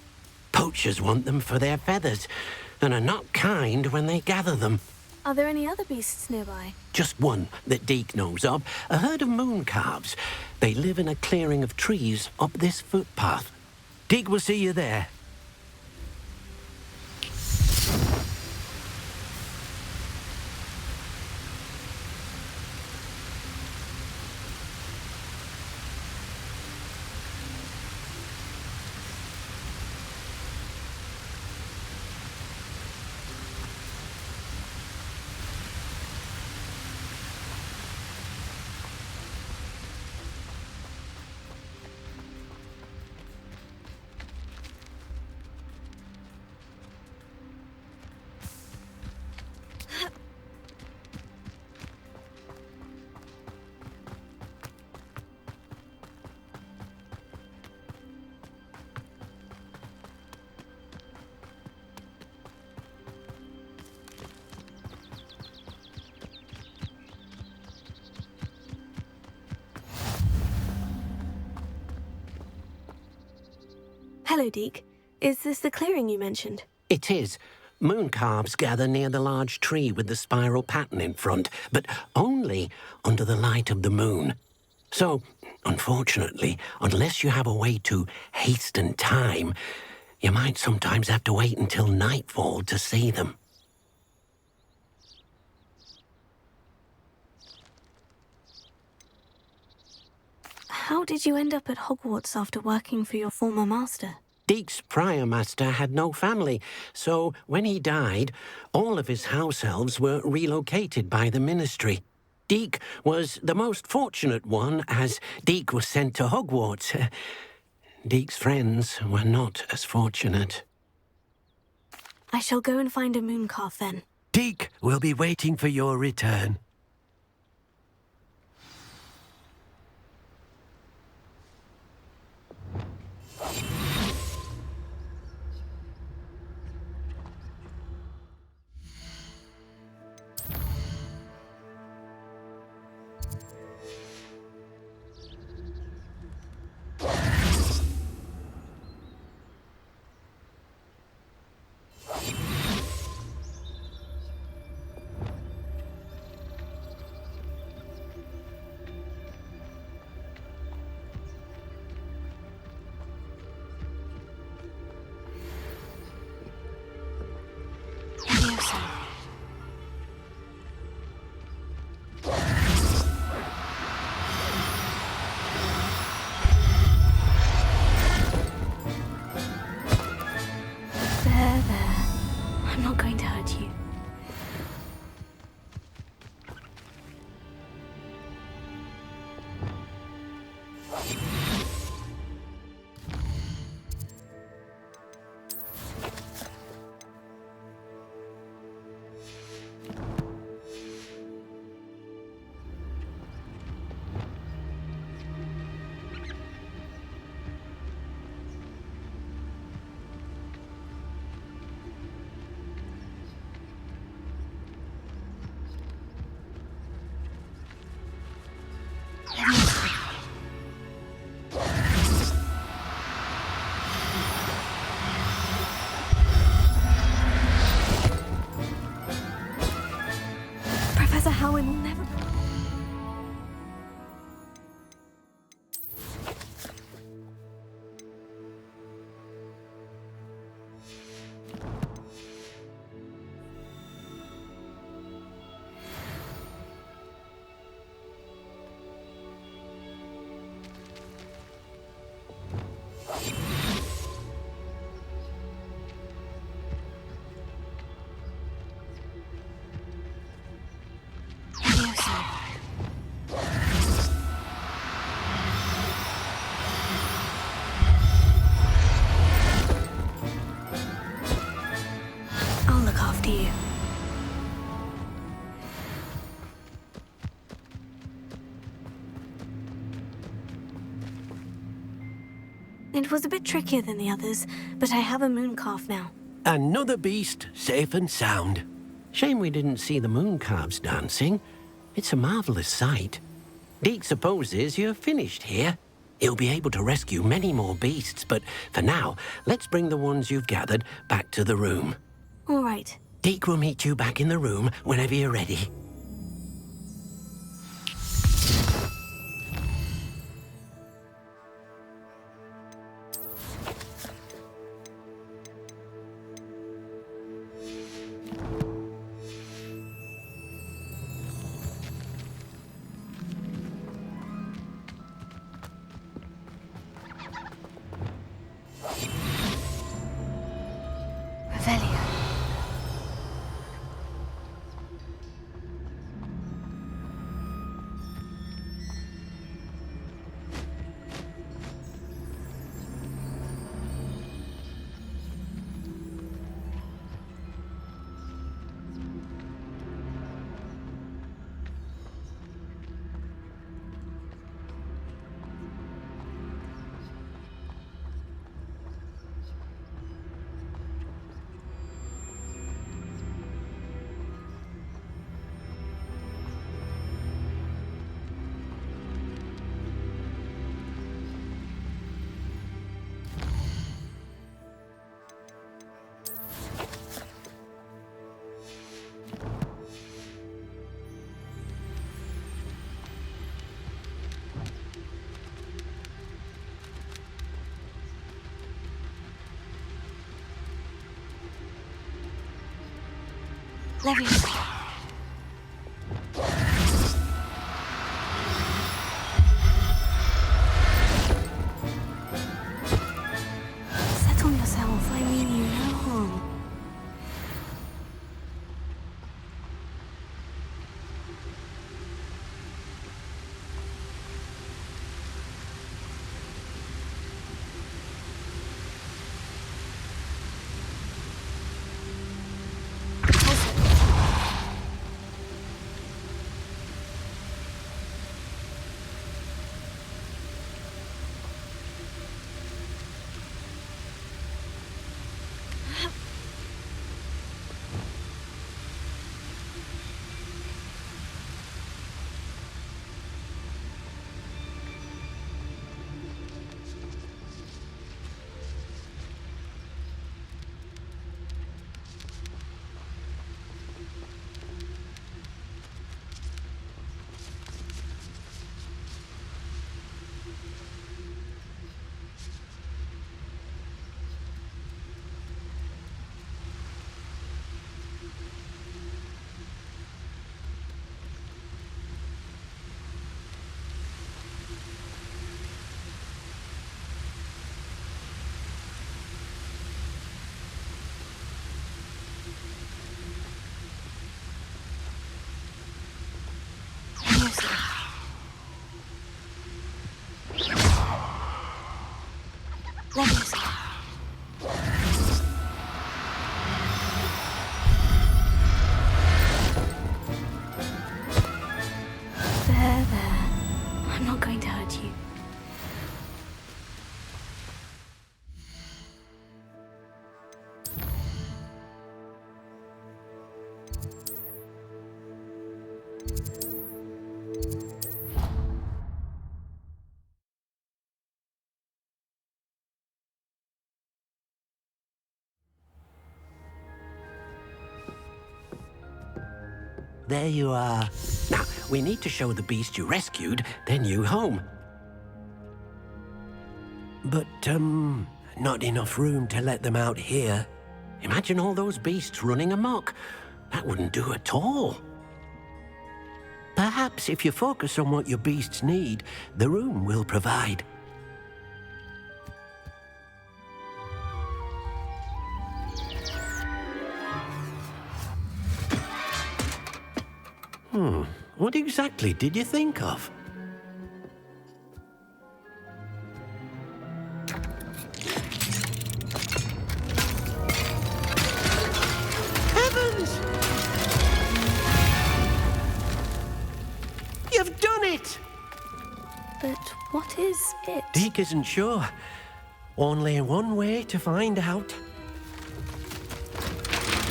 Poachers want them for their feathers, and are not kind when they gather them. Are there any other beasts nearby? Just one that Deke knows of, a herd of moon calves. They live in a clearing of trees up this footpath. Deke will see you there. Hello, Deke. Is this the clearing you mentioned? It is. Moon calves gather near the large tree with the spiral pattern in front, but only under the light of the moon. So, unfortunately, unless you have a way to hasten time, you might sometimes have to wait until nightfall to see them. How did you end up at Hogwarts after working for your former master? Deke's prior master had no family, so when he died, all of his house elves were relocated by the ministry. Deke was the most fortunate one, as Deke was sent to Hogwarts. Deke's friends were not as fortunate. I shall go and find a moon calf then. Deke will be waiting for your return. I'm not going to hurt you. Professor Howin will never... I'll look after you. It was a bit trickier than the others, but I have a moon calf now. Another beast, safe and sound. Shame we didn't see the moon calves dancing. It's a marvelous sight. Deke supposes you're finished here. He'll be able to rescue many more beasts, but for now, let's bring the ones you've gathered back to the room. All right. Deke will meet you back in the room whenever you're ready. Revelio. Leviosa. Settle yourself. I mean you no harm. Leviosa. There. I'm not going to hurt you. There you are. Now, we need to show the beast you rescued their new home. But, not enough room to let them out here. Imagine all those beasts running amok. That wouldn't do at all. Perhaps if you focus on what your beasts need, the room will provide. What exactly did you think of? Heavens! You've done it! But what is it? Deke isn't sure. Only one way to find out.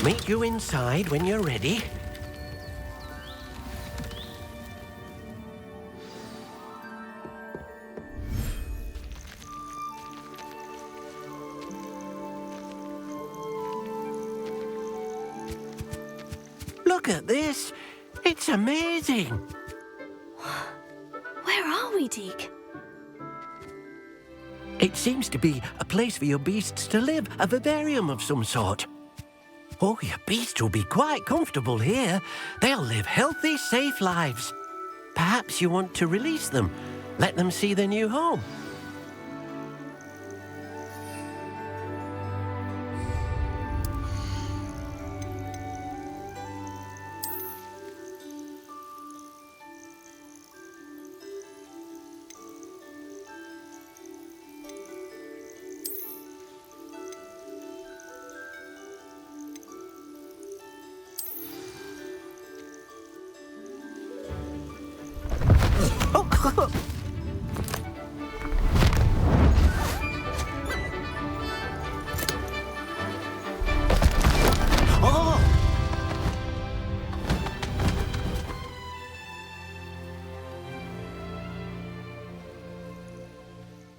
Meet you inside when you're ready. Look at this. It's amazing. Where are we, Deke? It seems to be a place for your beasts to live, a vivarium of some sort. Oh, your beasts will be quite comfortable here. They'll live healthy, safe lives. Perhaps you want to release them, let them see their new home.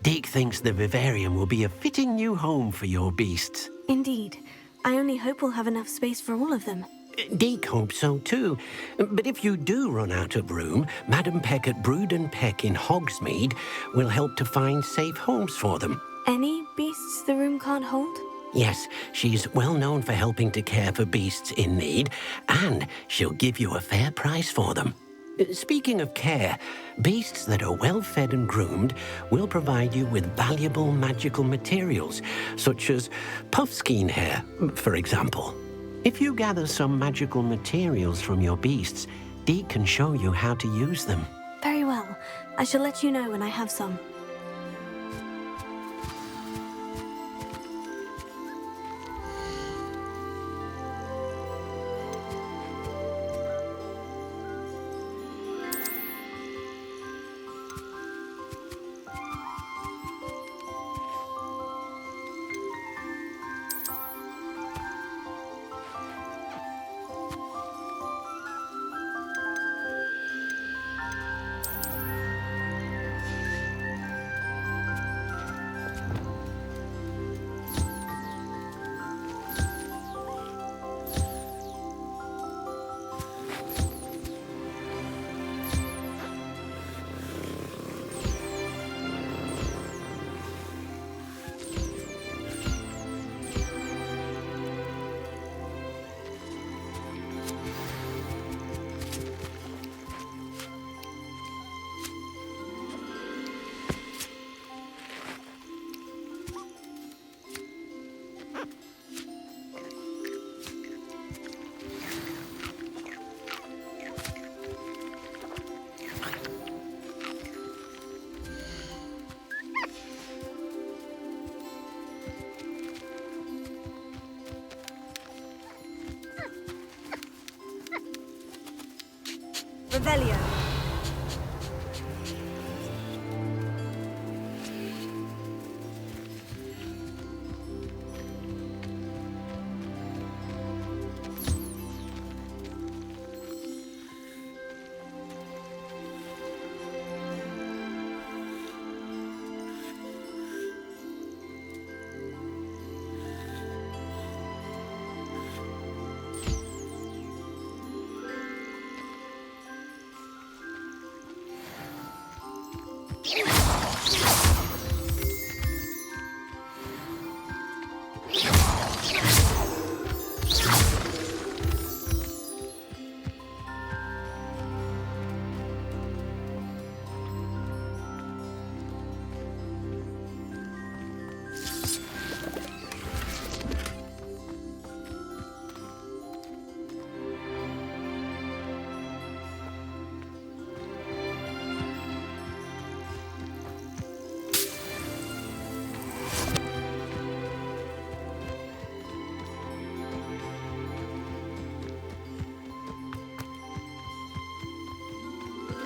Deke thinks the vivarium will be a fitting new home for your beasts. Indeed. I only hope we'll have enough space for all of them. Deke hopes so too. But if you do run out of room, Madam Peck at Brood and Peck in Hogsmeade will help to find safe homes for them. Any beasts the room can't hold? Yes, she's well known for helping to care for beasts in need, and she'll give you a fair price for them. Speaking of care, beasts that are well fed and groomed will provide you with valuable magical materials, such as puffskein hair, for example. If you gather some magical materials from your beasts, Deke can show you how to use them. Very well. I shall let you know when I have some. Revelio.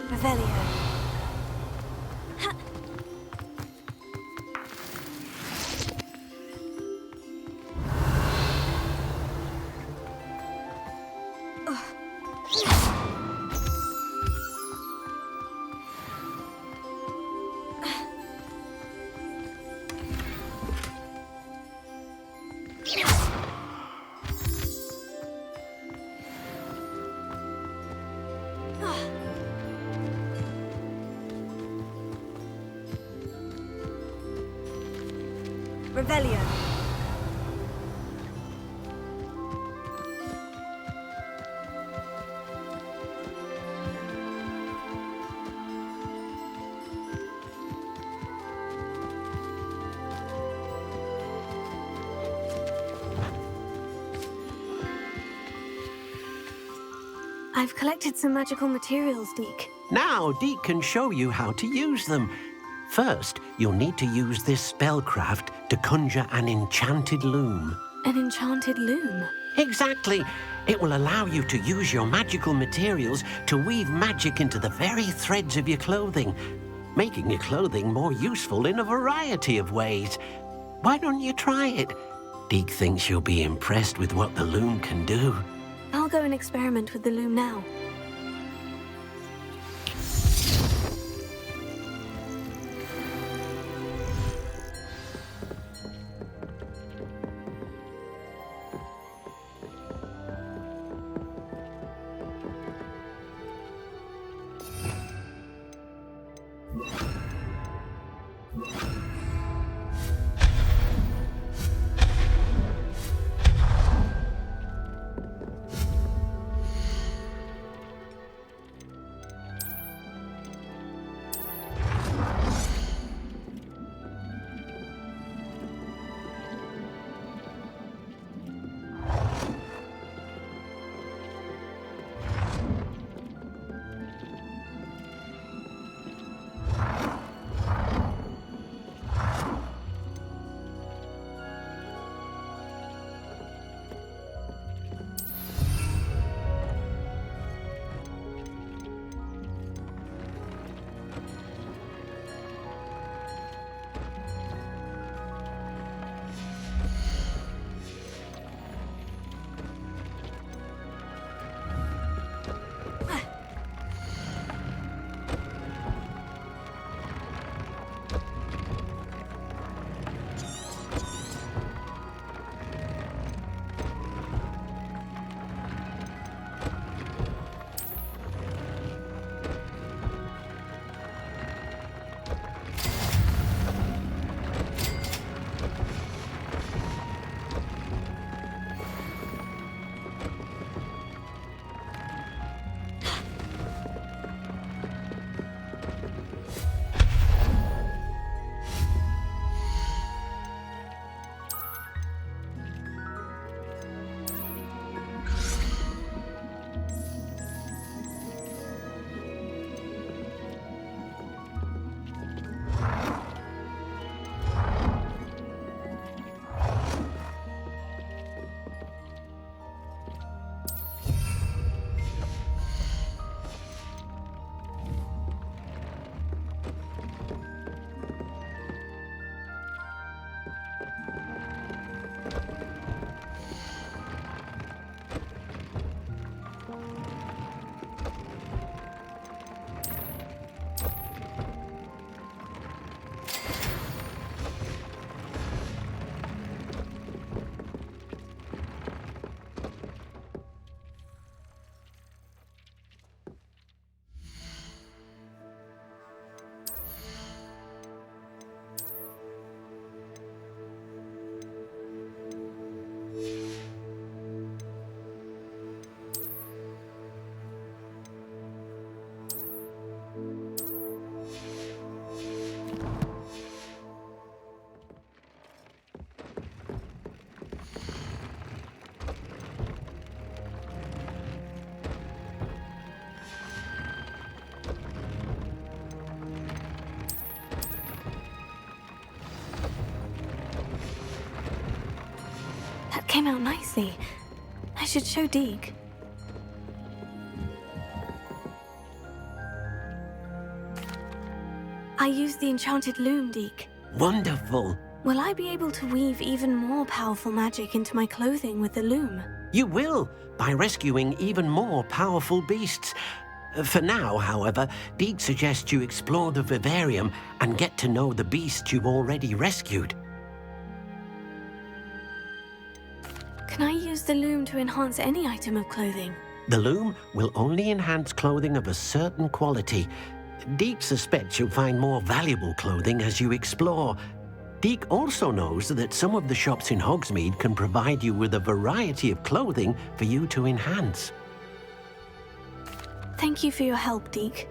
Revelio. Revelio. I've collected some magical materials, Deke. Now, Deke can show you how to use them. First, you'll need to use this spellcraft to conjure an enchanted loom. An enchanted loom? Exactly. It will allow you to use your magical materials to weave magic into the very threads of your clothing, making your clothing more useful in a variety of ways. Why don't you try it? Deke thinks you'll be impressed with what the loom can do. I'll go and experiment with the loom now. Came out nicely. I should show Deke. I used the enchanted loom, Deke. Wonderful. Will I be able to weave even more powerful magic into my clothing with the loom? You will, by rescuing even more powerful beasts. For now, however, Deke suggests you explore the vivarium and get to know the beasts you've already rescued. Can I use the loom to enhance any item of clothing? The loom will only enhance clothing of a certain quality. Deke suspects you'll find more valuable clothing as you explore. Deke also knows that some of the shops in Hogsmeade can provide you with a variety of clothing for you to enhance. Thank you for your help, Deke.